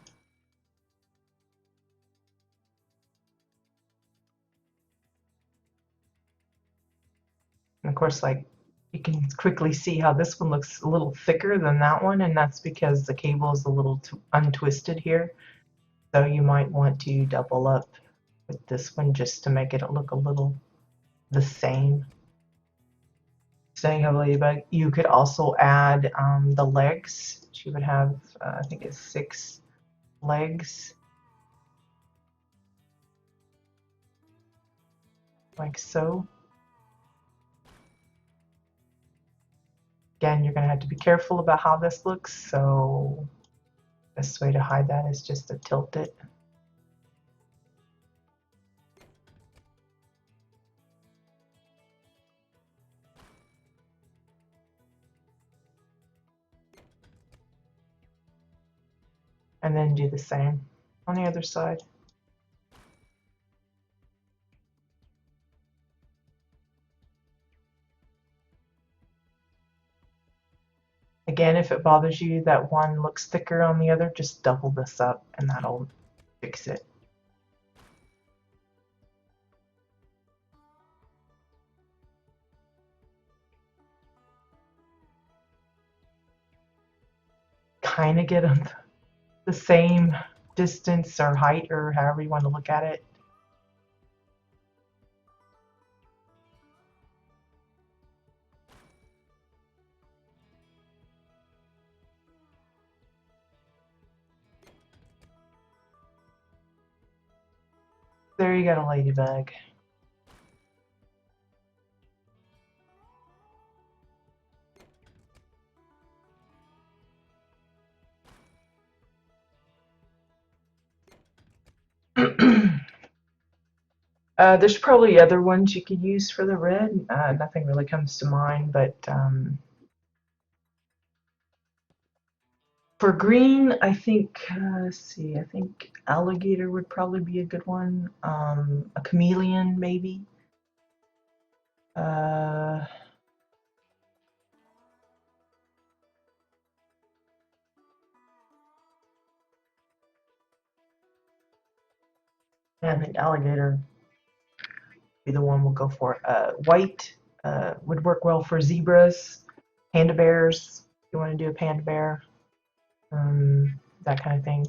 And of course, like, you can quickly see how this one looks a little thicker than that one, and that's because the cable is a little untwisted here. So you might want to double up with this one just to make it look a little the same. Saying of Ladybug, you could also add the legs. She would have, I think it's 6 legs. like so. Again, you're going to have to be careful about how this looks, so best way to hide that is just to tilt it. And then do the same on the other side. Again, if it bothers you that one looks thicker on the other, just double this up and that'll fix it. Kind of get them the same distance or height or however you want to look at it. There you got a ladybug. There's probably other ones you could use for the red. Nothing really comes to mind, but for green, I think, let's see, I think alligator would probably be a good one. A chameleon, maybe. Uh, I think alligator be the one we'll go for. White would work well for zebras, panda bears. If you want to do a panda bear, that kind of thing.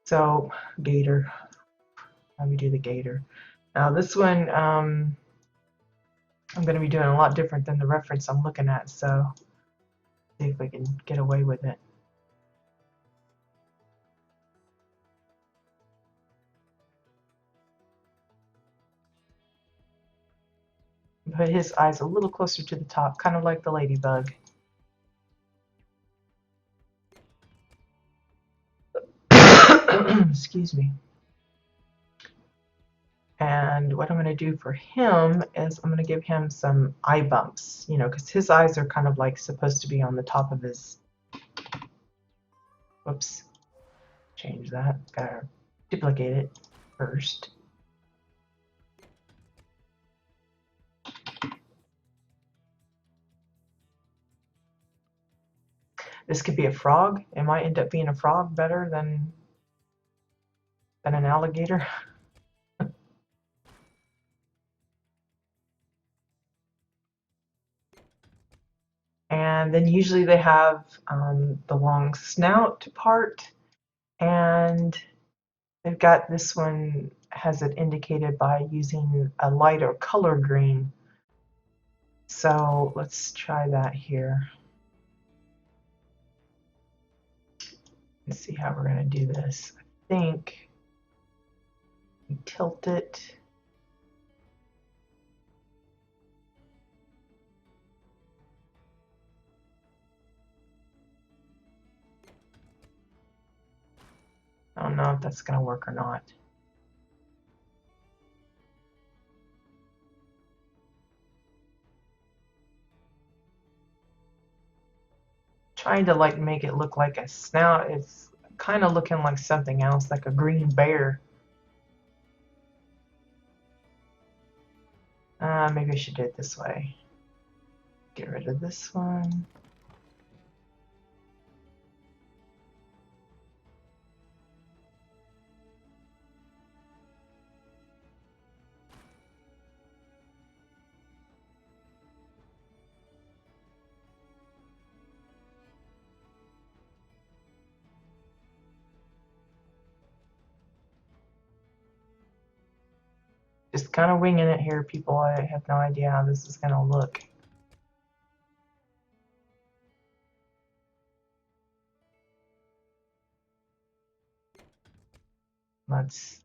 So gator. Let me do the gator. Now this one, I'm going to be doing a lot different than the reference I'm looking at. So see if we can get away with it. Put his eyes a little closer to the top, kind of like the ladybug. Excuse me. And what I'm going to do for him is I'm going to give him some eye bumps, you know, because his eyes are kind of like supposed to be on the top of his. Whoops. Change that. Gotta duplicate it first. This could be a frog. It might end up being a frog better than an alligator. And then usually they have the long snout part, and they've got this one has it indicated by using a lighter color green. So let's try that here. Let's see how we're going to do this. I think we tilt it. I don't know if that's going to work or not. Trying to like make it look like a snout. It's kind of looking like something else, like a green bear. Maybe I should do it this way. Get rid of this one. Just kind of winging it here, people. I have no idea how this is going to look. Let's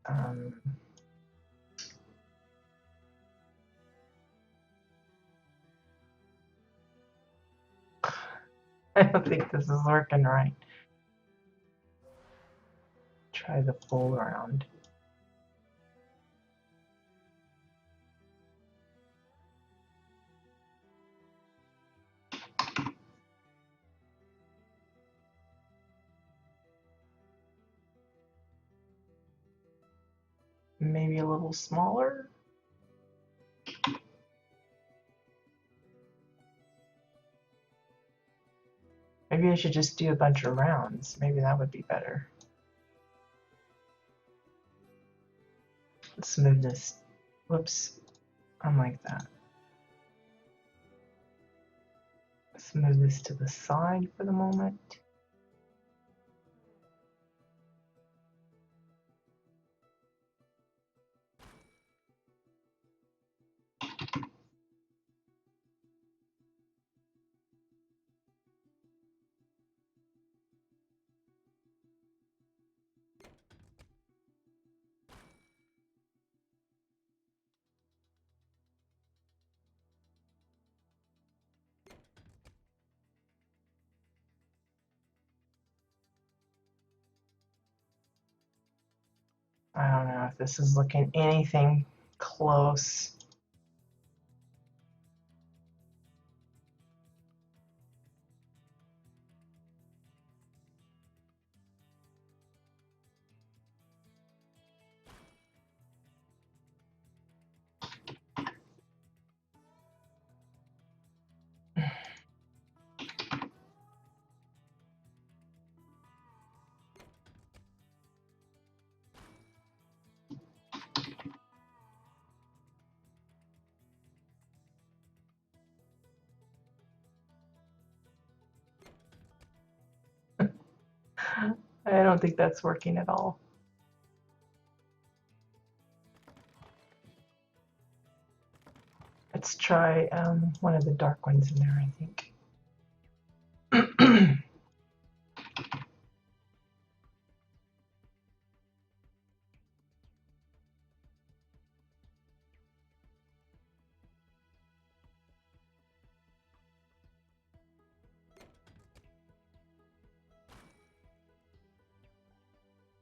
I don't think this is working right. Try the fold around. Maybe a little smaller. Maybe I should just do a bunch of rounds. Maybe that would be better. Let's move this. Whoops. Unlike that. Let's move this to the side for the moment. I don't know if this is looking anything close. I don't think that's working at all. Let's try one of the dark ones in there, I think.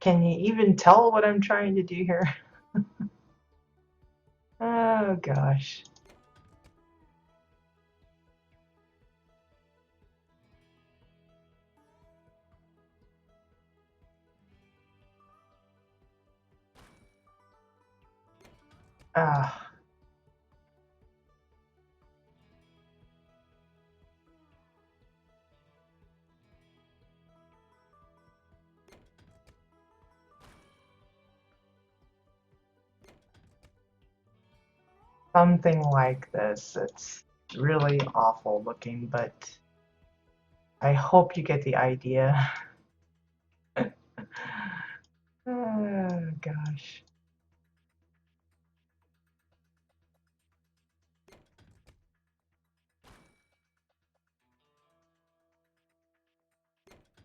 Can you even tell what I'm trying to do here? Oh gosh. Ah. Something like this. It's really awful looking, but I hope you get the idea. Oh gosh.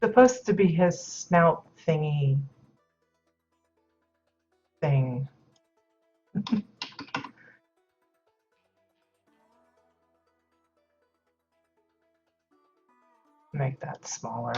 Supposed to be his snout thingy thing. Make that smaller.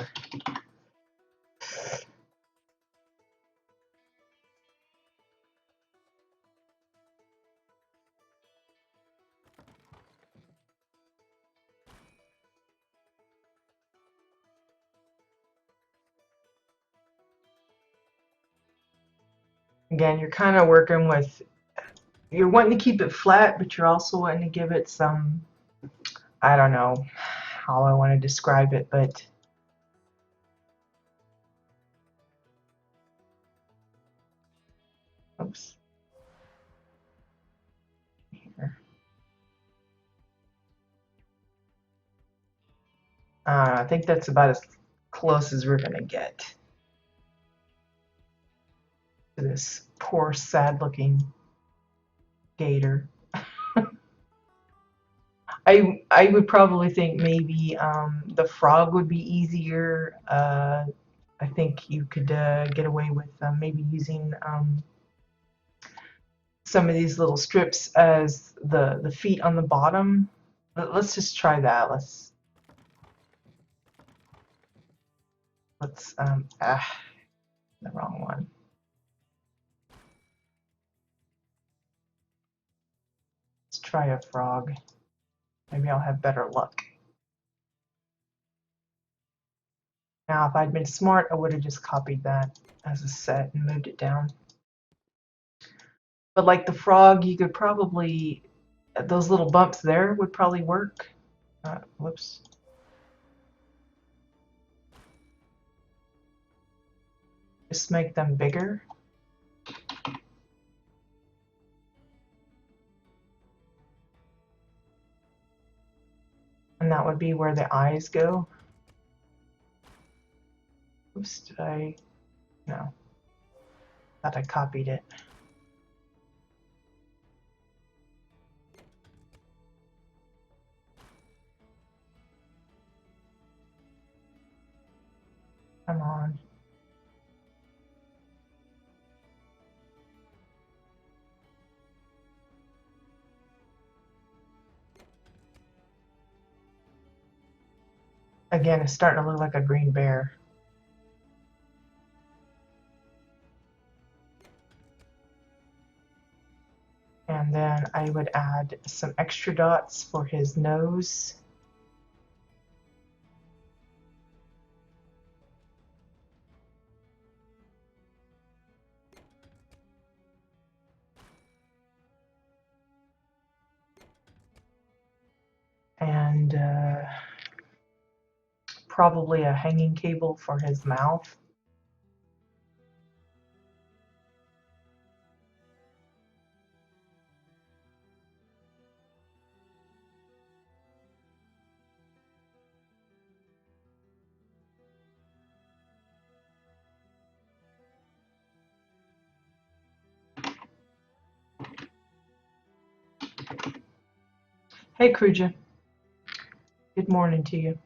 Again, you're kind of working with, you're wanting to keep it flat, but you're also wanting to give it some, I don't know how I want to describe it, but oops. Here. I think that's about as close as we're going to get to this poor, sad-looking gator. I would probably think maybe the frog would be easier. I think you could get away with maybe using some of these little strips as the feet on the bottom. Let's just try that. Let's, the wrong one. Let's try a frog. Maybe I'll have better luck. Now, if I'd been smart, I would have just copied that as a set and moved it down. But like the frog, you could probably, those little bumps there would probably work. Whoops. Just make them bigger. And that would be where the eyes go. Oops, did I? No. Thought I copied it. Come on. Again, it's starting to look like a green bear. And then I would add some extra dots for his nose. And probably a hanging cable for his mouth. Hey, Kruja. Good morning to you.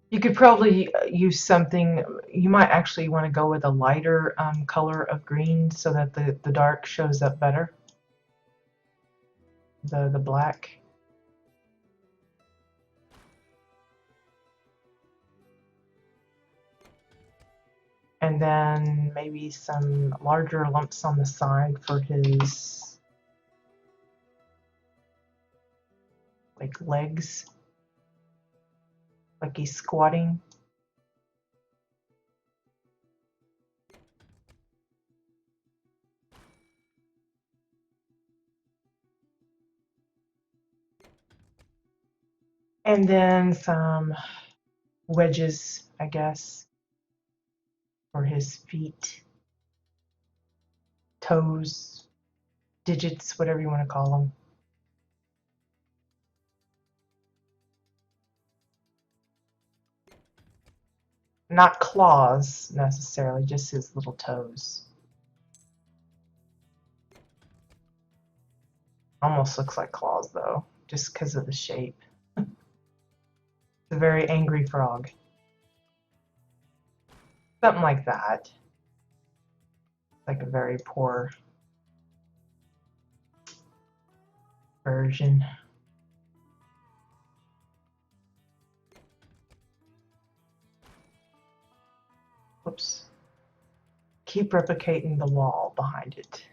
You could probably use something, you might actually want to go with a lighter color of green so that the dark shows up better. The black. And then maybe some larger lumps on the side for his like legs, like he's squatting. And then some wedges, I guess, for his feet, toes, digits, whatever you want to call them. Not claws necessarily, just his little toes. Almost looks like claws though, just because of the shape. It's a very angry frog. Something like that. Like a very poor version. Whoops. Keep replicating the wall behind it.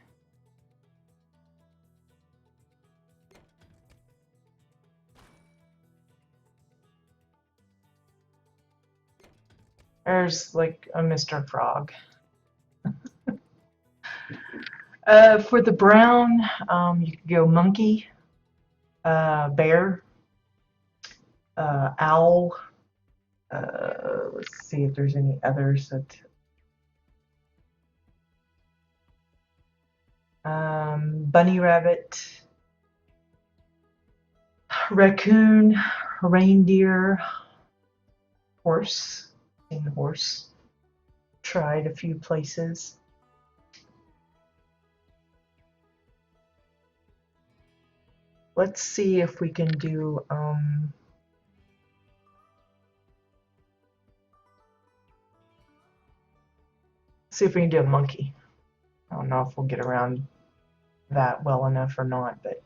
There's like a Mr. Frog. For the brown, you could go monkey, bear, owl. Let's see if there's any others that. Bunny rabbit, raccoon, reindeer, horse. Seen the horse. Tried a few places. Let's see if we can do see if we can do a monkey. I don't know if we'll get around that well enough or not, but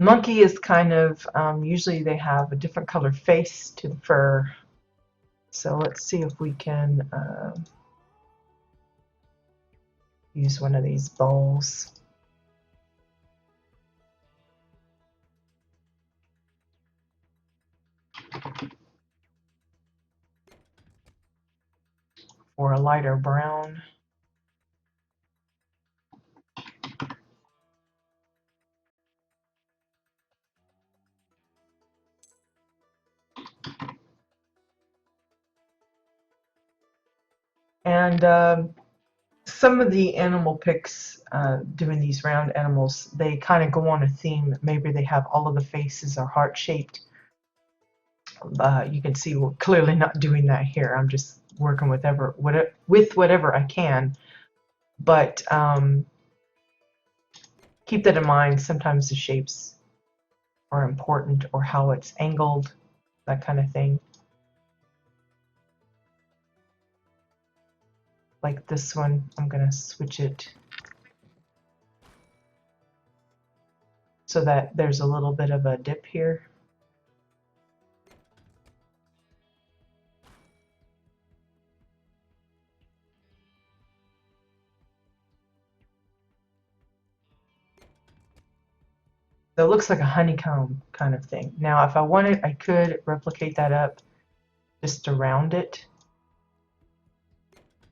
Monkey is kind of, usually they have a different color face to the fur. So let's see if we can use one of these bowls. For a lighter brown. And some of the animal pics doing these round animals, they kind of go on a theme. Maybe they have all of the faces are heart-shaped. You can see we're clearly not doing that here. I'm just working with whatever I can. But keep that in mind. Sometimes the shapes are important, or how it's angled, that kind of thing. Like this one, I'm going to switch it so that there's a little bit of a dip here. So it looks like a honeycomb kind of thing. Now, if I wanted, I could replicate that up just around it.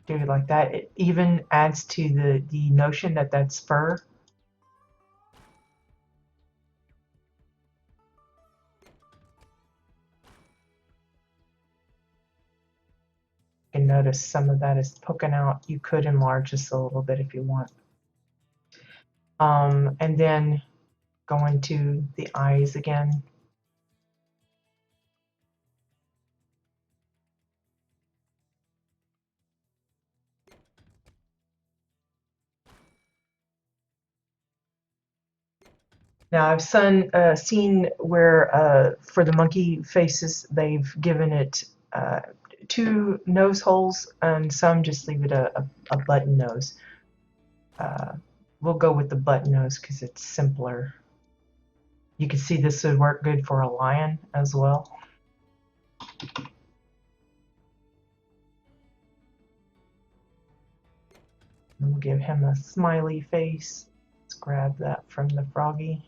Do it like that. It even adds to the notion that that's fur. You can notice some of that is poking out. You could enlarge this a little bit if you want. And then going to the eyes again. Now I've seen where for the monkey faces they've given it two nose holes, and some just leave it a button nose. We'll go with the button nose because it's simpler. You can see this would work good for a lion as well. And we'll give him a smiley face. Let's grab that from the froggy.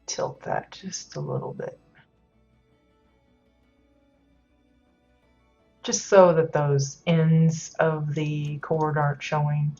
Tilt that just a little bit. Just so that those ends of the cord aren't showing.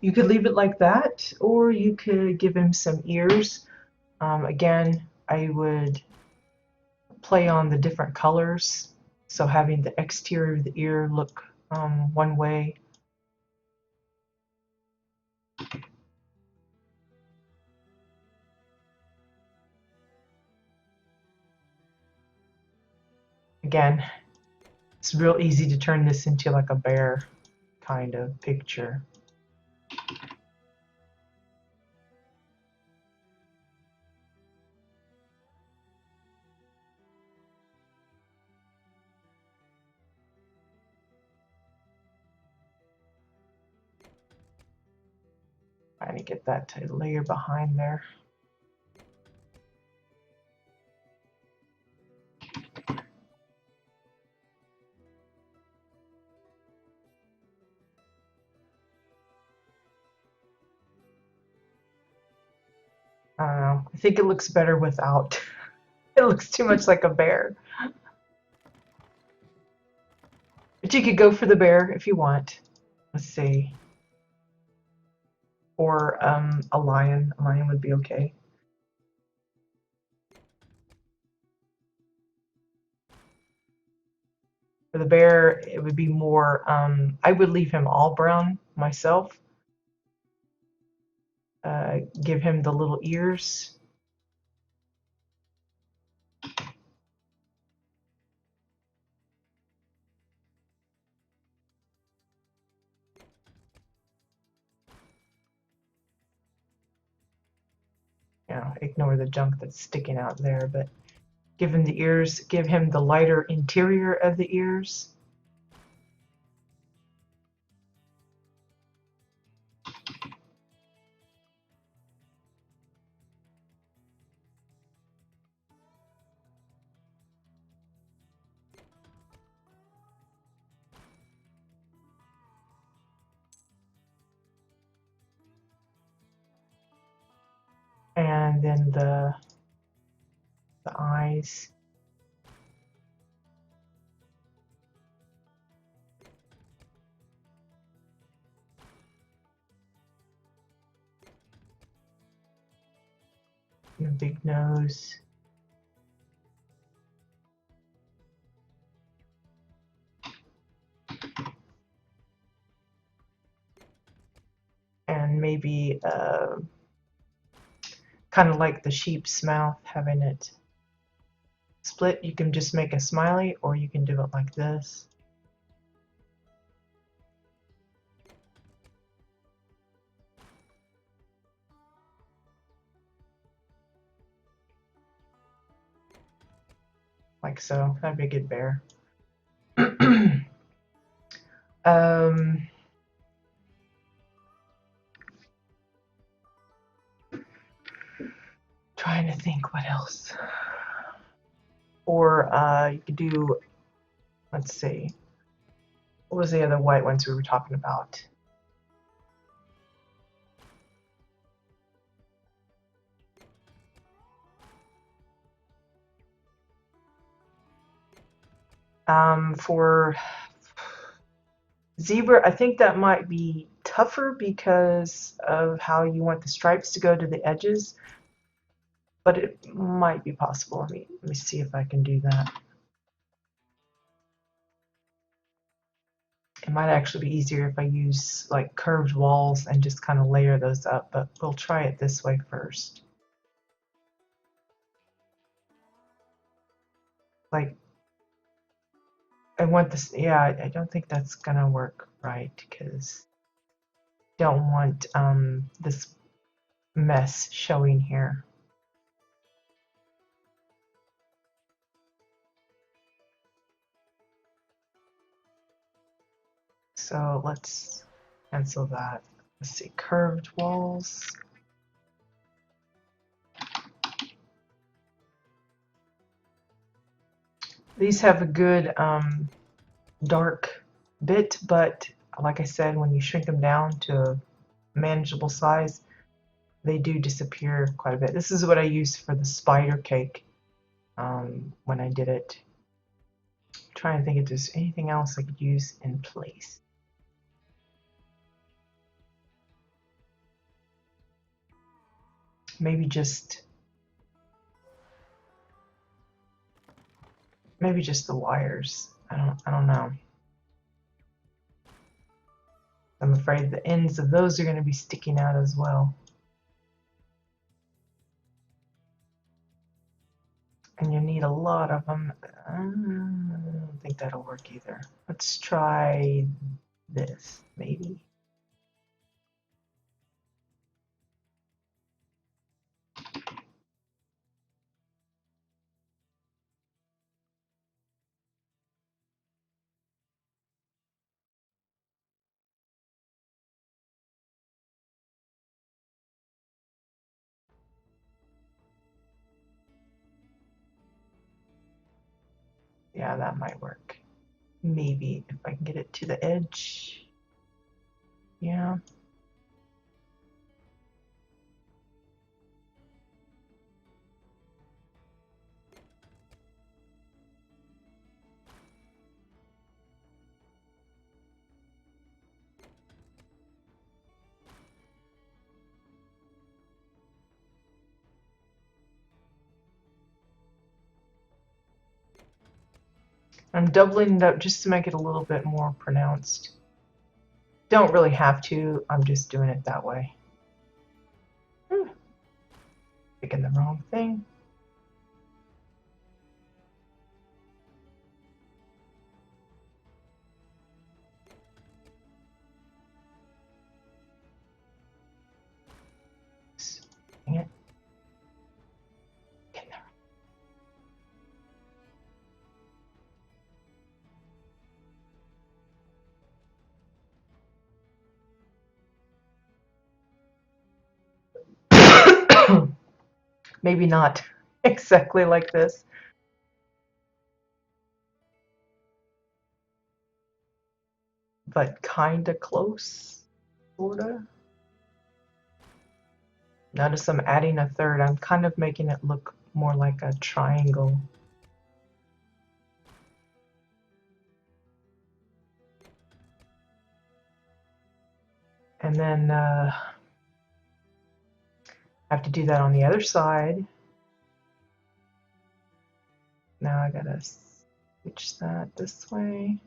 You could leave it like that, or you could give him some ears. Again, I would play on the different colors, so having the exterior of the ear look one way. Again, it's real easy to turn this into like a bear kind of picture. Trying to get that to layer behind there. I don't know. I think it looks better without. It looks too much like a bear. But you could go for the bear if you want. Let's see. Or a lion. A lion would be okay. For the bear, it would be more, I would leave him all brown myself. give him the little ears. You know, ignore the junk that's sticking out there, but give him the ears, give him the lighter interior of the ears. And then the eyes. And a big nose. And maybe kind of like the sheep's mouth, having it split. You can just make a smiley, or you can do it like this. Like so. That'd be a good bear. Trying to think what else. Or you could do, let's see, what was the other white ones we were talking about? For zebra, I think that might be tougher because of how you want the stripes to go to the edges, but it might be possible. Let me see if I can do that. It might actually be easier if I use like curved walls and just kind of layer those up, but we'll try it this way first. Like, I want this, yeah, I don't think that's gonna work right because I don't want this mess showing here. So let's cancel that. Let's see, curved walls. These have a good dark bit, but like I said, when you shrink them down to a manageable size, they do disappear quite a bit. This is what I used for the spider cake when I did it. I'm trying to think if there's anything else I could use in place. Maybe just the wires. I don't know. I'm afraid the ends of those are going to be sticking out as well. And you need a lot of them. I don't think that'll work either. Let's try this, maybe. Yeah, that might work. Maybe if I can get it to the edge. Yeah. I'm doubling it up just to make it a little bit more pronounced. Don't really have to, I'm just doing it that way. Picking the wrong thing. Dang it. Getting there. Maybe not exactly like this. But kinda close, sorta. Notice I'm adding a third. I'm kind of making it look more like a triangle. And then I have to do that on the other side. Now I gotta switch that this way.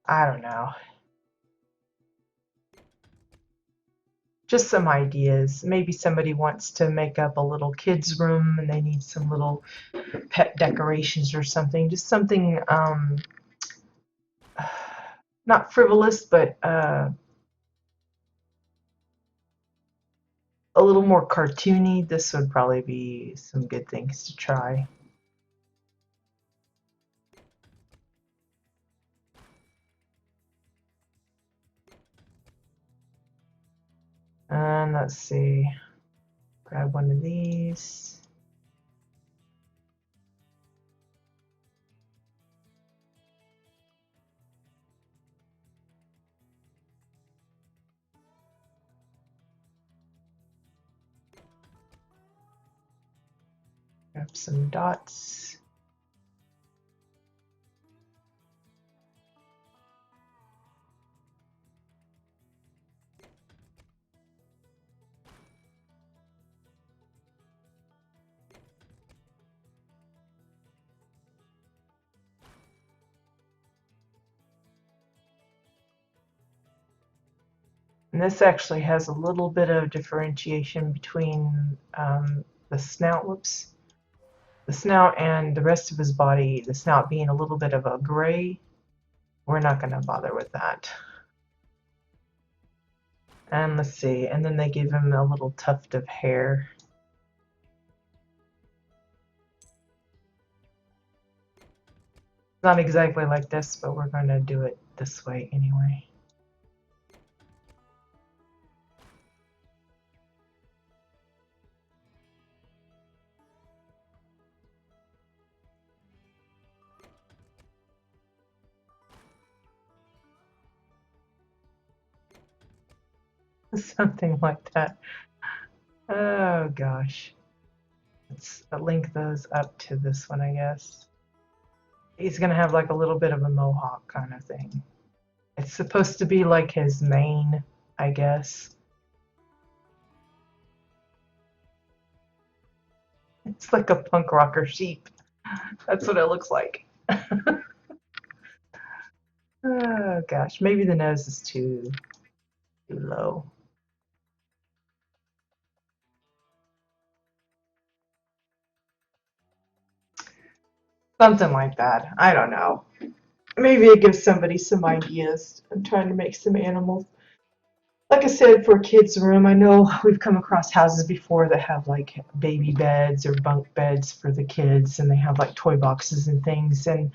I don't know. Just some ideas. Maybe somebody wants to make up a little kids room and they need some little pet decorations or something. Just something not frivolous, but a little more cartoony. This would probably be some good things to try. And let's see, grab one of these. Grab some dots. And this actually has a little bit of differentiation between the snout, the snout and the rest of his body, the snout being a little bit of a gray. We're not going to bother with that. And let's see, and then they give him a little tuft of hair. Not exactly like this, but we're going to do it this way anyway. Something like that. Oh gosh. Let's link those up to this one, I guess. He's gonna have like a little bit of a mohawk kind of thing. It's supposed to be like his mane, I guess. It's like a punk rocker sheep. That's what it looks like. Oh gosh, maybe the nose is too low. Something like that. I don't know. Maybe it gives somebody some ideas. I'm trying to make some animals. Like I said, for a kid's room, I know we've come across houses before that have like baby beds or bunk beds for the kids, and they have like toy boxes and things. And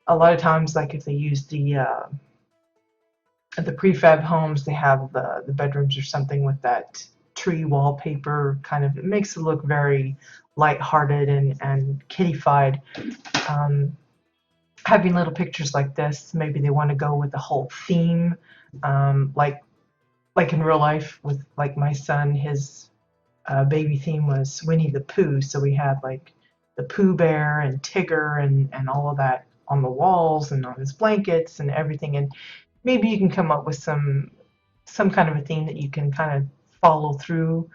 a lot of times, like if they use the prefab homes, they have the bedrooms or something with that tree wallpaper kind of. It makes it look very lighthearted and kiddified. Having little pictures like this, maybe they want to go with the whole theme, like like in real life with like my son, his baby theme was Winnie the Pooh, so we had like the Pooh Bear and Tigger and all of that on the walls and on his blankets and everything. And maybe you can come up with some kind of a theme that you can kind of follow through.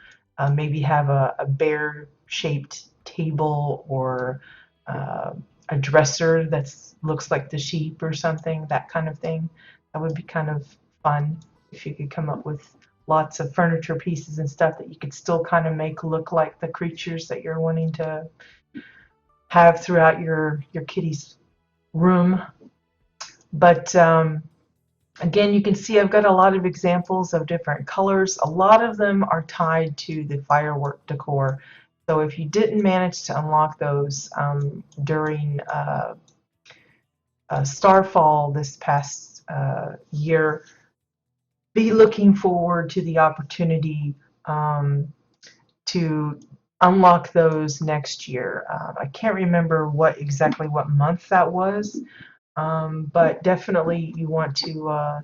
Maybe have a bear-shaped table or uh, a dresser that looks like the sheep or something, that kind of thing. That would be kind of fun if you could come up with lots of furniture pieces and stuff that you could still kind of make look like the creatures that you're wanting to have throughout your kitty's room. But again, you can see I've got a lot of examples of different colors. A lot of them are tied to the firework decor. So if you didn't manage to unlock those during Starfall this past year, be looking forward to the opportunity to unlock those next year. I can't remember exactly what month that was, but definitely you want to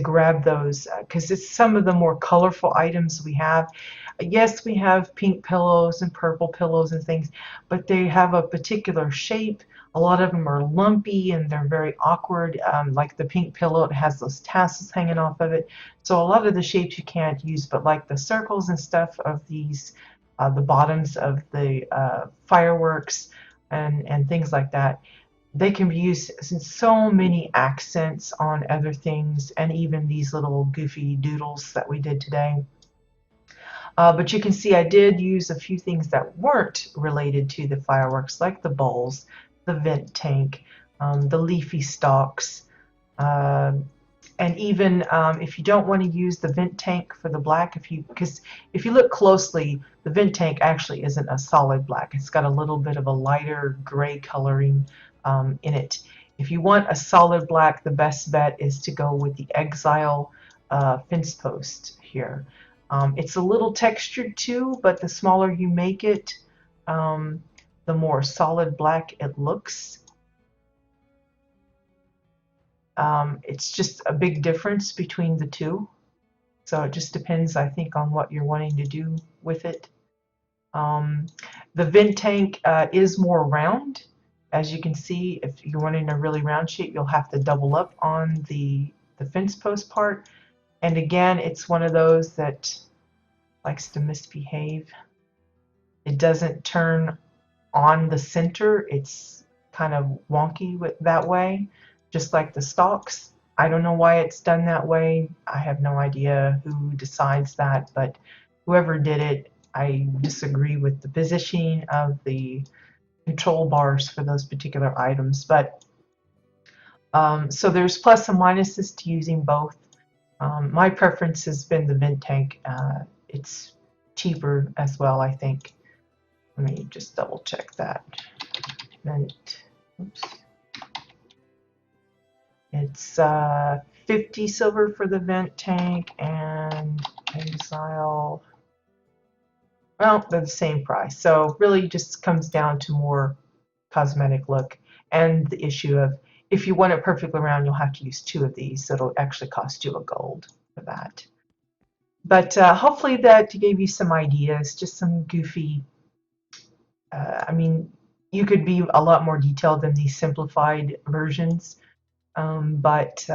grab those because it's some of the more colorful items we have. Yes, we have pink pillows and purple pillows and things, but they have a particular shape. A lot of them are lumpy and they're very awkward. Like the pink pillow, it has those tassels hanging off of it. So a lot of the shapes you can't use, but like the circles and stuff of these, the bottoms of the fireworks and things like that, they can be used in so many accents on other things, and even these little goofy doodles that we did today. But you can see I did use a few things that weren't related to the fireworks, like the bowls, the vent tank, the leafy stalks, uh, and even if you don't want to use the vent tank for the black, because if you look closely, the vent tank actually isn't a solid black. It's got a little bit of a lighter gray coloring in it. If you want a solid black, the best bet is to go with the Exile fence post here. It's a little textured too, but the smaller you make it, the more solid black it looks. It's just a big difference between the two. So it just depends, I think, on what you're wanting to do with it. The vent tank is more round. As you can see, if you're wanting a really round shape, you'll have to double up on the fence post part. And again, it's one of those that likes to misbehave. It doesn't turn on the center. It's kind of wonky that way, just like the stalks. I don't know why it's done that way. I have no idea who decides that, but whoever did it, I disagree with the positioning of the control bars for those particular items. But so there's plus and minuses to using both. My preference has been the vent tank. It's cheaper as well, I think. Let me just double check that. Vent, oops. It's 50 silver for the vent tank and Exile. Well, they're the same price. So really just comes down to more cosmetic look and the issue of if you want it perfectly round, you'll have to use two of these. So it'll actually cost you a gold for that. But hopefully that gave you some ideas, just some goofy, I mean, you could be a lot more detailed than these simplified versions, but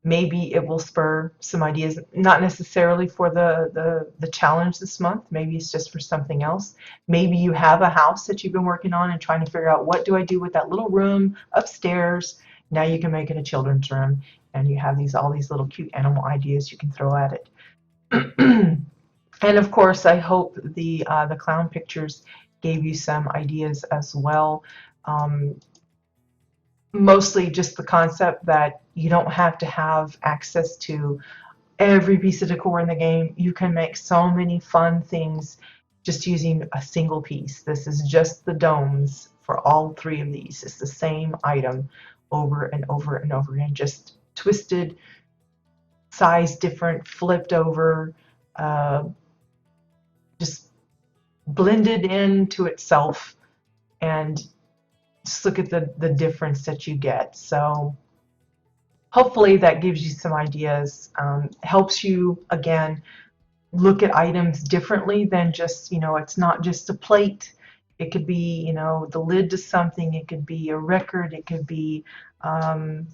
maybe it will spur some ideas, not necessarily for the challenge this month. Maybe it's just for something else. Maybe you have a house that you've been working on and trying to figure out what do I do with that little room upstairs. Now you can make it a children's room, and you have all these little cute animal ideas you can throw at it. And of course, I hope the clown pictures gave you some ideas as well. Mostly just the concept that you don't have to have access to every piece of decor in the game. You can make so many fun things just using a single piece. This is just the domes for all three of these. It's the same item over and over and over again, just twisted, size different, flipped over, just blended into itself, and just look at the difference that you get. So hopefully that gives you some ideas, helps you, again, look at items differently than just, it's not just a plate. It could be, the lid to something. It could be a record. It could be um,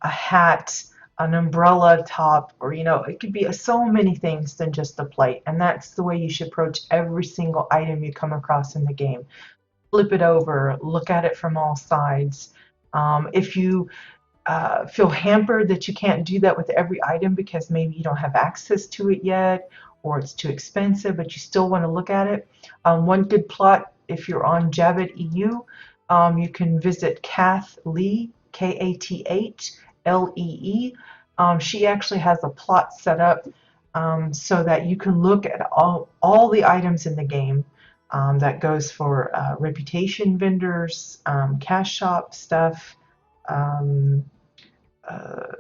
a hat, an umbrella top, or, it could be so many things than just a plate. And that's the way you should approach every single item you come across in the game. Flip it over, look at it from all sides. If you feel hampered that you can't do that with every item because maybe you don't have access to it yet, or it's too expensive, but you still want to look at it. One good plot, if you're on Javid EU, you can visit Kath Lee, Kathllee. She actually has a plot set up so that you can look at all the items in the game. That goes for reputation vendors, cash shop stuff, um, uh,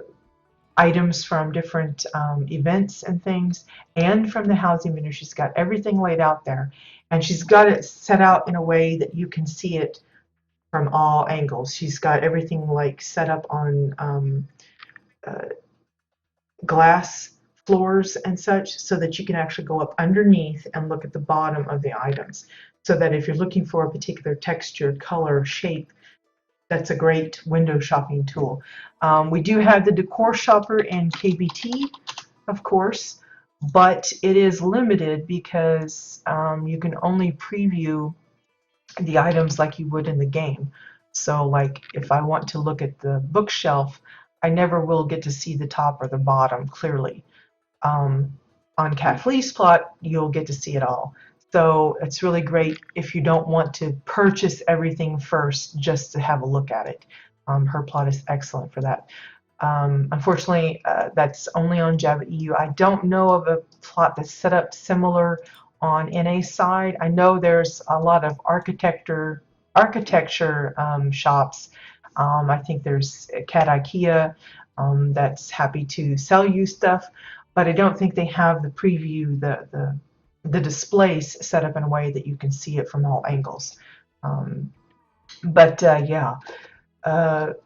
items from different events and things, and from the housing vendor. She's got everything laid out there, and she's got it set out in a way that you can see it from all angles. She's got everything like set up on uh, glass floors and such, so that you can actually go up underneath and look at the bottom of the items, so that if you're looking for a particular texture, color, shape, that's a great window shopping tool. We do have the Decor Shopper in KBT, of course, but it is limited because you can only preview the items like you would in the game. So like if I want to look at the bookshelf, I never will get to see the top or the bottom clearly. Um, on Kathleen's plot, you'll get to see it all. So it's really great if you don't want to purchase everything first just to have a look at it. Her plot is excellent for that. Unfortunately, that's only on Java EU. I don't know of a plot that's set up similar on NA side. I know there's a lot of architecture shops. I think there's Cat IKEA that's happy to sell you stuff, but I don't think they have the preview, the displays set up in a way that you can see it from all angles. Yeah,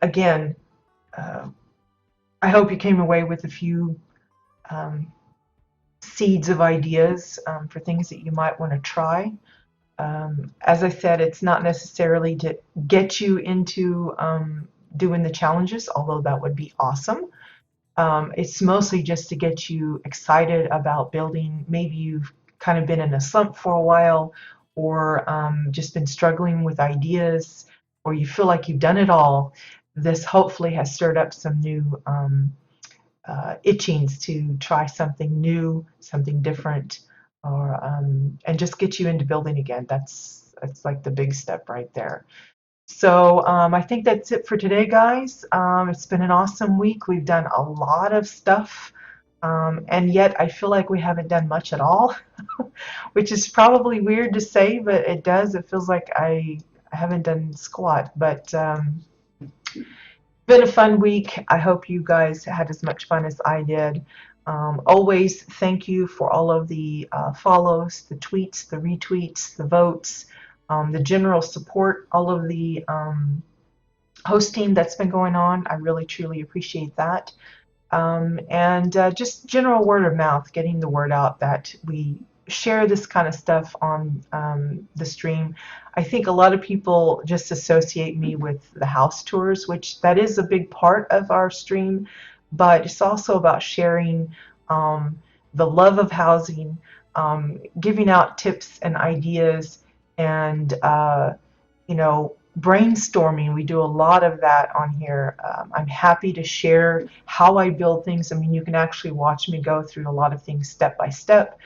again, I hope you came away with a few seeds of ideas for things that you might want to try. As I said, it's not necessarily to get you into doing the challenges, although that would be awesome. It's mostly just to get you excited about building. Maybe you've kind of been in a slump for a while, or just been struggling with ideas, or you feel like you've done it all. This hopefully has stirred up some new itchings to try something new, something different, or and just get you into building again. That's like the big step right there. So I think that's it for today, guys. It's been an awesome week. We've done a lot of stuff, and yet I feel like we haven't done much at all, which is probably weird to say, but it does. It feels like I haven't done squat, but been a fun week. I hope you guys had as much fun as I did. Always thank you for all of the follows, the tweets, the retweets, the votes, the general support, all of the hosting that's been going on. I really, truly appreciate that. And just general word of mouth, getting the word out that we share this kind of stuff on the stream. I think a lot of people just associate me with the house tours, which that is a big part of our stream, but it's also about sharing the love of housing, giving out tips and ideas, and brainstorming. We do a lot of that on here. I'm happy to share how I build things. I mean, you can actually watch me go through a lot of things step by step,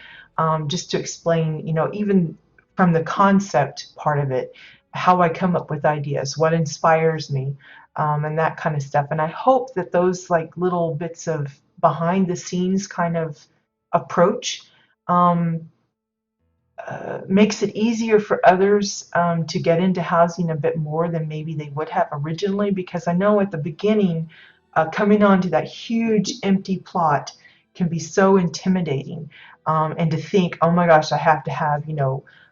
just to explain, even from the concept part of it, how I come up with ideas, what inspires me, and that kind of stuff. And I hope that those like little bits of behind the scenes kind of approach makes it easier for others to get into housing a bit more than maybe they would have originally, because I know at the beginning, coming onto that huge empty plot can be so intimidating, and to think, oh my gosh, I have to have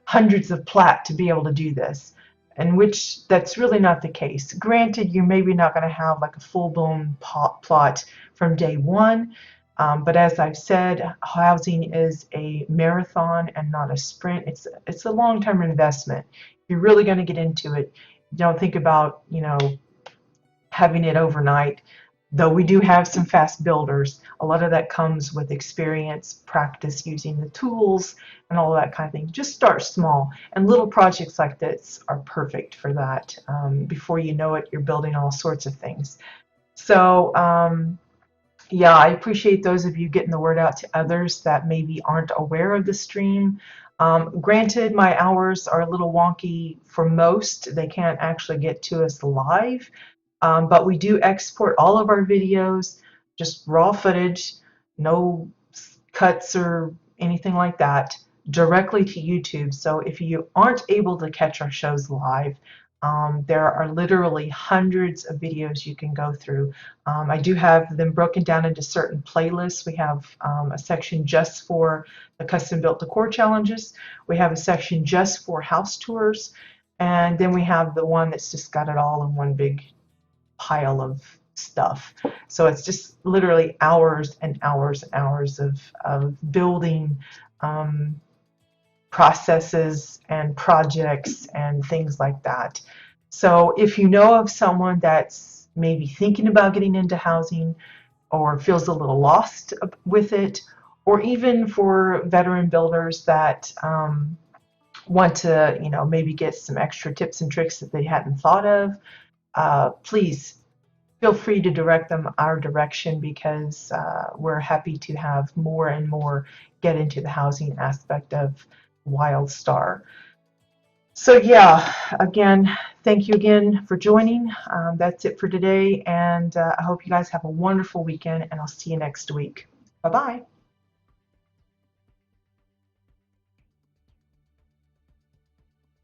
hundreds of plat to be able to do this. in which that's really not the case. Granted, you're maybe not going to have like a full-blown plot from day one, but as I've said, housing is a marathon and not a sprint. It's a long-term investment. If you're really going to get into it, don't think about, having it overnight. Though we do have some fast builders, a lot of that comes with experience, practice using the tools, and all that kind of thing. Just start small, and little projects like this are perfect for that. Before you know it, you're building all sorts of things. So, yeah, I appreciate those of you getting the word out to others that maybe aren't aware of the stream. Granted, my hours are a little wonky for most. They can't actually get to us live. But we do export all of our videos, just raw footage, no cuts or anything like that, directly to YouTube. So if you aren't able to catch our shows live, there are literally hundreds of videos you can go through. I do have them broken down into certain playlists. We have a section just for the custom built decor challenges. We have a section just for house tours. And then we have the one that's just got it all in one big pile of stuff. So it's just literally hours and hours and hours of building processes and projects and things like that. So if you know of someone that's maybe thinking about getting into housing or feels a little lost with it, or even for veteran builders that want to, maybe get some extra tips and tricks that they hadn't thought of, please feel free to direct them our direction, because we're happy to have more and more get into the housing aspect of WildStar. So yeah, again, thank you again for joining. That's it for today, and I hope you guys have a wonderful weekend, and I'll see you next week. Bye-bye.